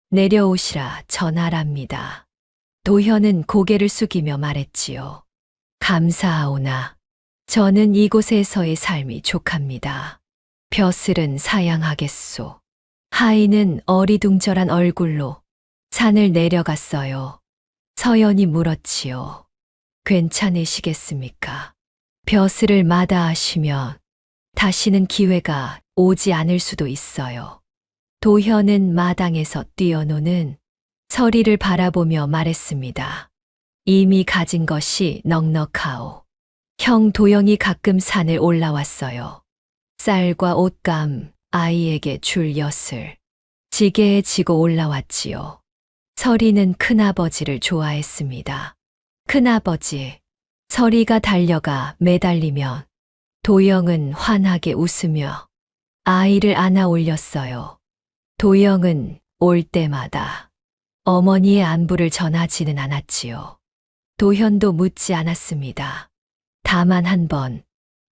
내려오시라 전하랍니다. 도현은 고개를 숙이며 말했지요. 감사하오나 저는 이곳에서의 삶이 족합니다. 벼슬은 사양하겠소. 하인은 어리둥절한 얼굴로 산을 내려갔어요. 서연이 물었지요. 괜찮으시겠습니까? 벼슬을 마다하시면 다시는 기회가 오지 않을 수도 있어요. 도현은 마당에서 뛰어노는 설이를 바라보며 말했습니다. 이미 가진 것이 넉넉하오. 형 도영이 가끔 산을 올라왔어요. 쌀과 옷감, 아이에게 줄 엿을 지게에 지고 올라왔지요. 설이는 큰아버지를 좋아했습니다. 큰아버지, 설이가 달려가 매달리면 도영은 환하게 웃으며 아이를 안아 올렸어요. 도영은 올 때마다 어머니의 안부를 전하지는 않았지요. 도현도 묻지 않았습니다. 다만 한 번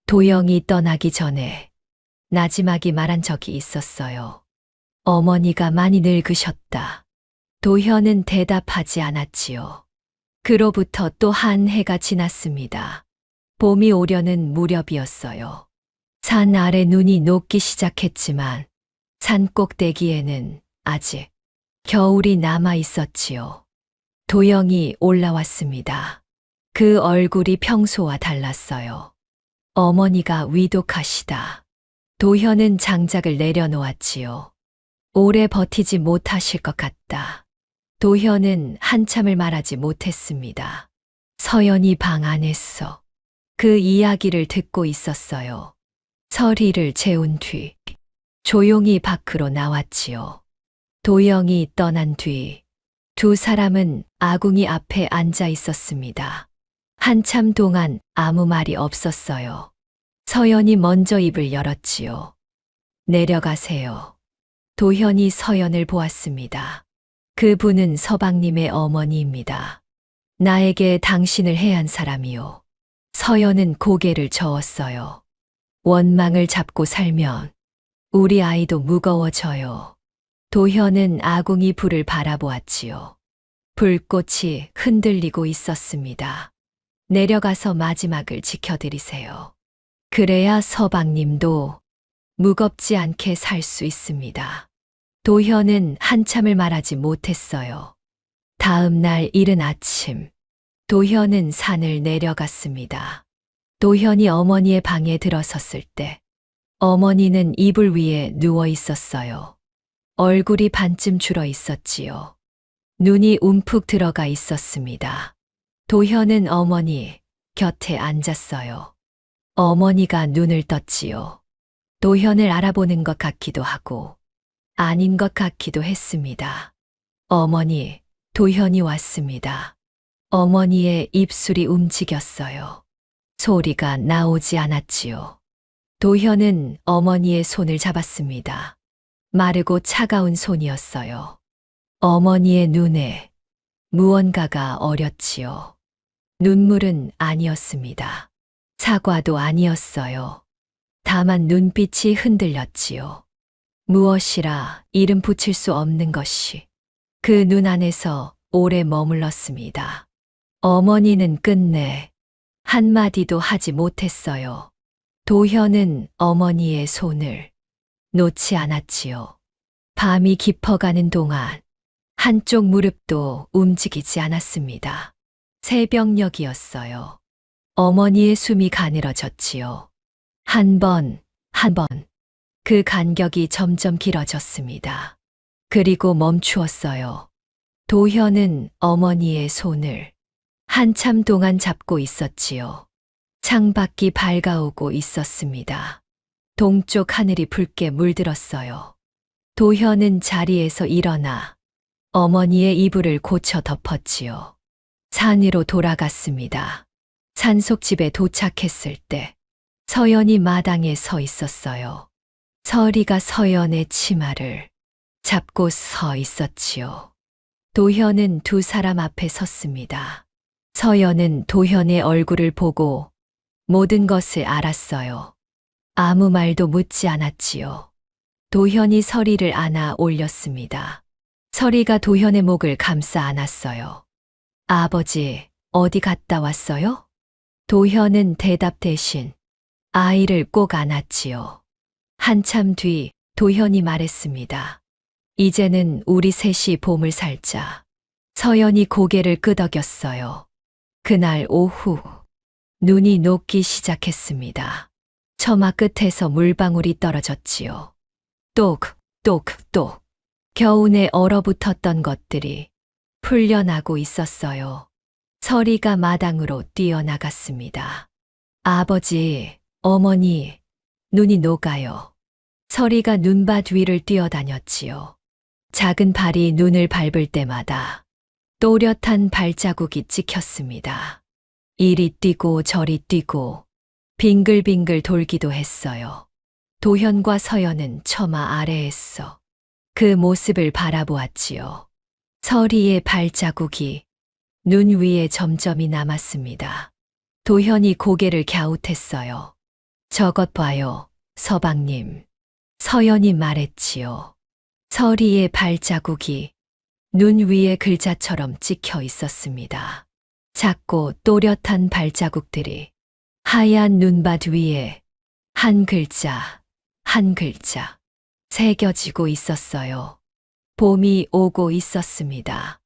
도영이 떠나기 전에 나지막이 말한 적이 있었어요. 어머니가 많이 늙으셨다. 도현은 대답하지 않았지요. 그로부터 또 한 해가 지났습니다. 봄이 오려는 무렵이었어요. 산 아래 눈이 녹기 시작했지만 산 꼭대기에는 아직 겨울이 남아 있었지요. 도영이 올라왔습니다. 그 얼굴이 평소와 달랐어요. 어머니가 위독하시다. 도현은 장작을 내려놓았지요. 오래 버티지 못하실 것 같다. 도현은 한참을 말하지 못했습니다. 서연이 방 안에서 그 이야기를 듣고 있었어요. 설이를 재운 뒤 조용히 밖으로 나왔지요. 도영이 떠난 뒤 두 사람은 아궁이 앞에 앉아 있었습니다. 한참 동안 아무 말이 없었어요. 서연이 먼저 입을 열었지요. 내려가세요. 도현이 서연을 보았습니다. 그분은 서방님의 어머니입니다. 나에게 당신을 해한 사람이요. 서연은 고개를 저었어요. 원망을 잡고 살면 우리 아이도 무거워져요. 도현은 아궁이 불을 바라보았지요. 불꽃이 흔들리고 있었습니다. 내려가서 마지막을 지켜드리세요. 그래야 서방님도 무겁지 않게 살 수 있습니다. 도현은 한참을 말하지 못했어요. 다음 날 이른 아침, 도현은 산을 내려갔습니다. 도현이 어머니의 방에 들어섰을 때, 어머니는 이불 위에 누워 있었어요. 얼굴이 반쯤 줄어 있었지요. 눈이 움푹 들어가 있었습니다. 도현은 어머니 곁에 앉았어요. 어머니가 눈을 떴지요. 도현을 알아보는 것 같기도 하고 아닌 것 같기도 했습니다. 어머니, 도현이 왔습니다. 어머니의 입술이 움직였어요. 소리가 나오지 않았지요. 도현은 어머니의 손을 잡았습니다. 마르고 차가운 손이었어요. 어머니의 눈에 무언가가 어렸지요. 눈물은 아니었습니다. 사과도 아니었어요. 다만 눈빛이 흔들렸지요. 무엇이라 이름 붙일 수 없는 것이 그 눈 안에서 오래 머물렀습니다. 어머니는 끝내 한마디도 하지 못했어요. 도현은 어머니의 손을 놓지 않았지요. 밤이 깊어가는 동안 한쪽 무릎도 움직이지 않았습니다. 새벽녘이었어요. 어머니의 숨이 가늘어졌지요. 한 번, 한 번. 그 간격이 점점 길어졌습니다. 그리고 멈추었어요. 도현은 어머니의 손을 한참 동안 잡고 있었지요. 창밖이 밝아오고 있었습니다. 동쪽 하늘이 붉게 물들었어요. 도현은 자리에서 일어나 어머니의 이불을 고쳐 덮었지요. 산으로 돌아갔습니다. 산속집에 도착했을 때 서연이 마당에 서 있었어요. 서리가 서연의 치마를 잡고 서 있었지요. 도현은 두 사람 앞에 섰습니다. 서연은 도현의 얼굴을 보고 모든 것을 알았어요. 아무 말도 묻지 않았지요. 도현이 서리를 안아 올렸습니다. 서리가 도현의 목을 감싸 안았어요. 아버지, 어디 갔다 왔어요? 도현은 대답 대신 아이를 꼭 안았지요. 한참 뒤 도현이 말했습니다. 이제는 우리 셋이 봄을 살자. 서연이 고개를 끄덕였어요. 그날 오후 눈이 녹기 시작했습니다. 처마 끝에서 물방울이 떨어졌지요. 똑, 똑, 똑. 겨우내 얼어붙었던 것들이 풀려나고 있었어요. 서리가 마당으로 뛰어나갔습니다. 아버지, 어머니, 눈이 녹아요. 서리가 눈밭 위를 뛰어다녔지요. 작은 발이 눈을 밟을 때마다 또렷한 발자국이 찍혔습니다. 이리 뛰고 저리 뛰고 빙글빙글 돌기도 했어요. 도현과 서연은 처마 아래에서 그 모습을 바라보았지요. 서리의 발자국이 눈 위에 점점이 남았습니다. 도현이 고개를 갸웃했어요. 저것 봐요, 서방님. 서연이 말했지요. 서리의 발자국이 눈 위에 글자처럼 찍혀 있었습니다. 작고 또렷한 발자국들이 하얀 눈밭 위에 한 글자, 한 글자 새겨지고 있었어요. 봄이 오고 있었습니다.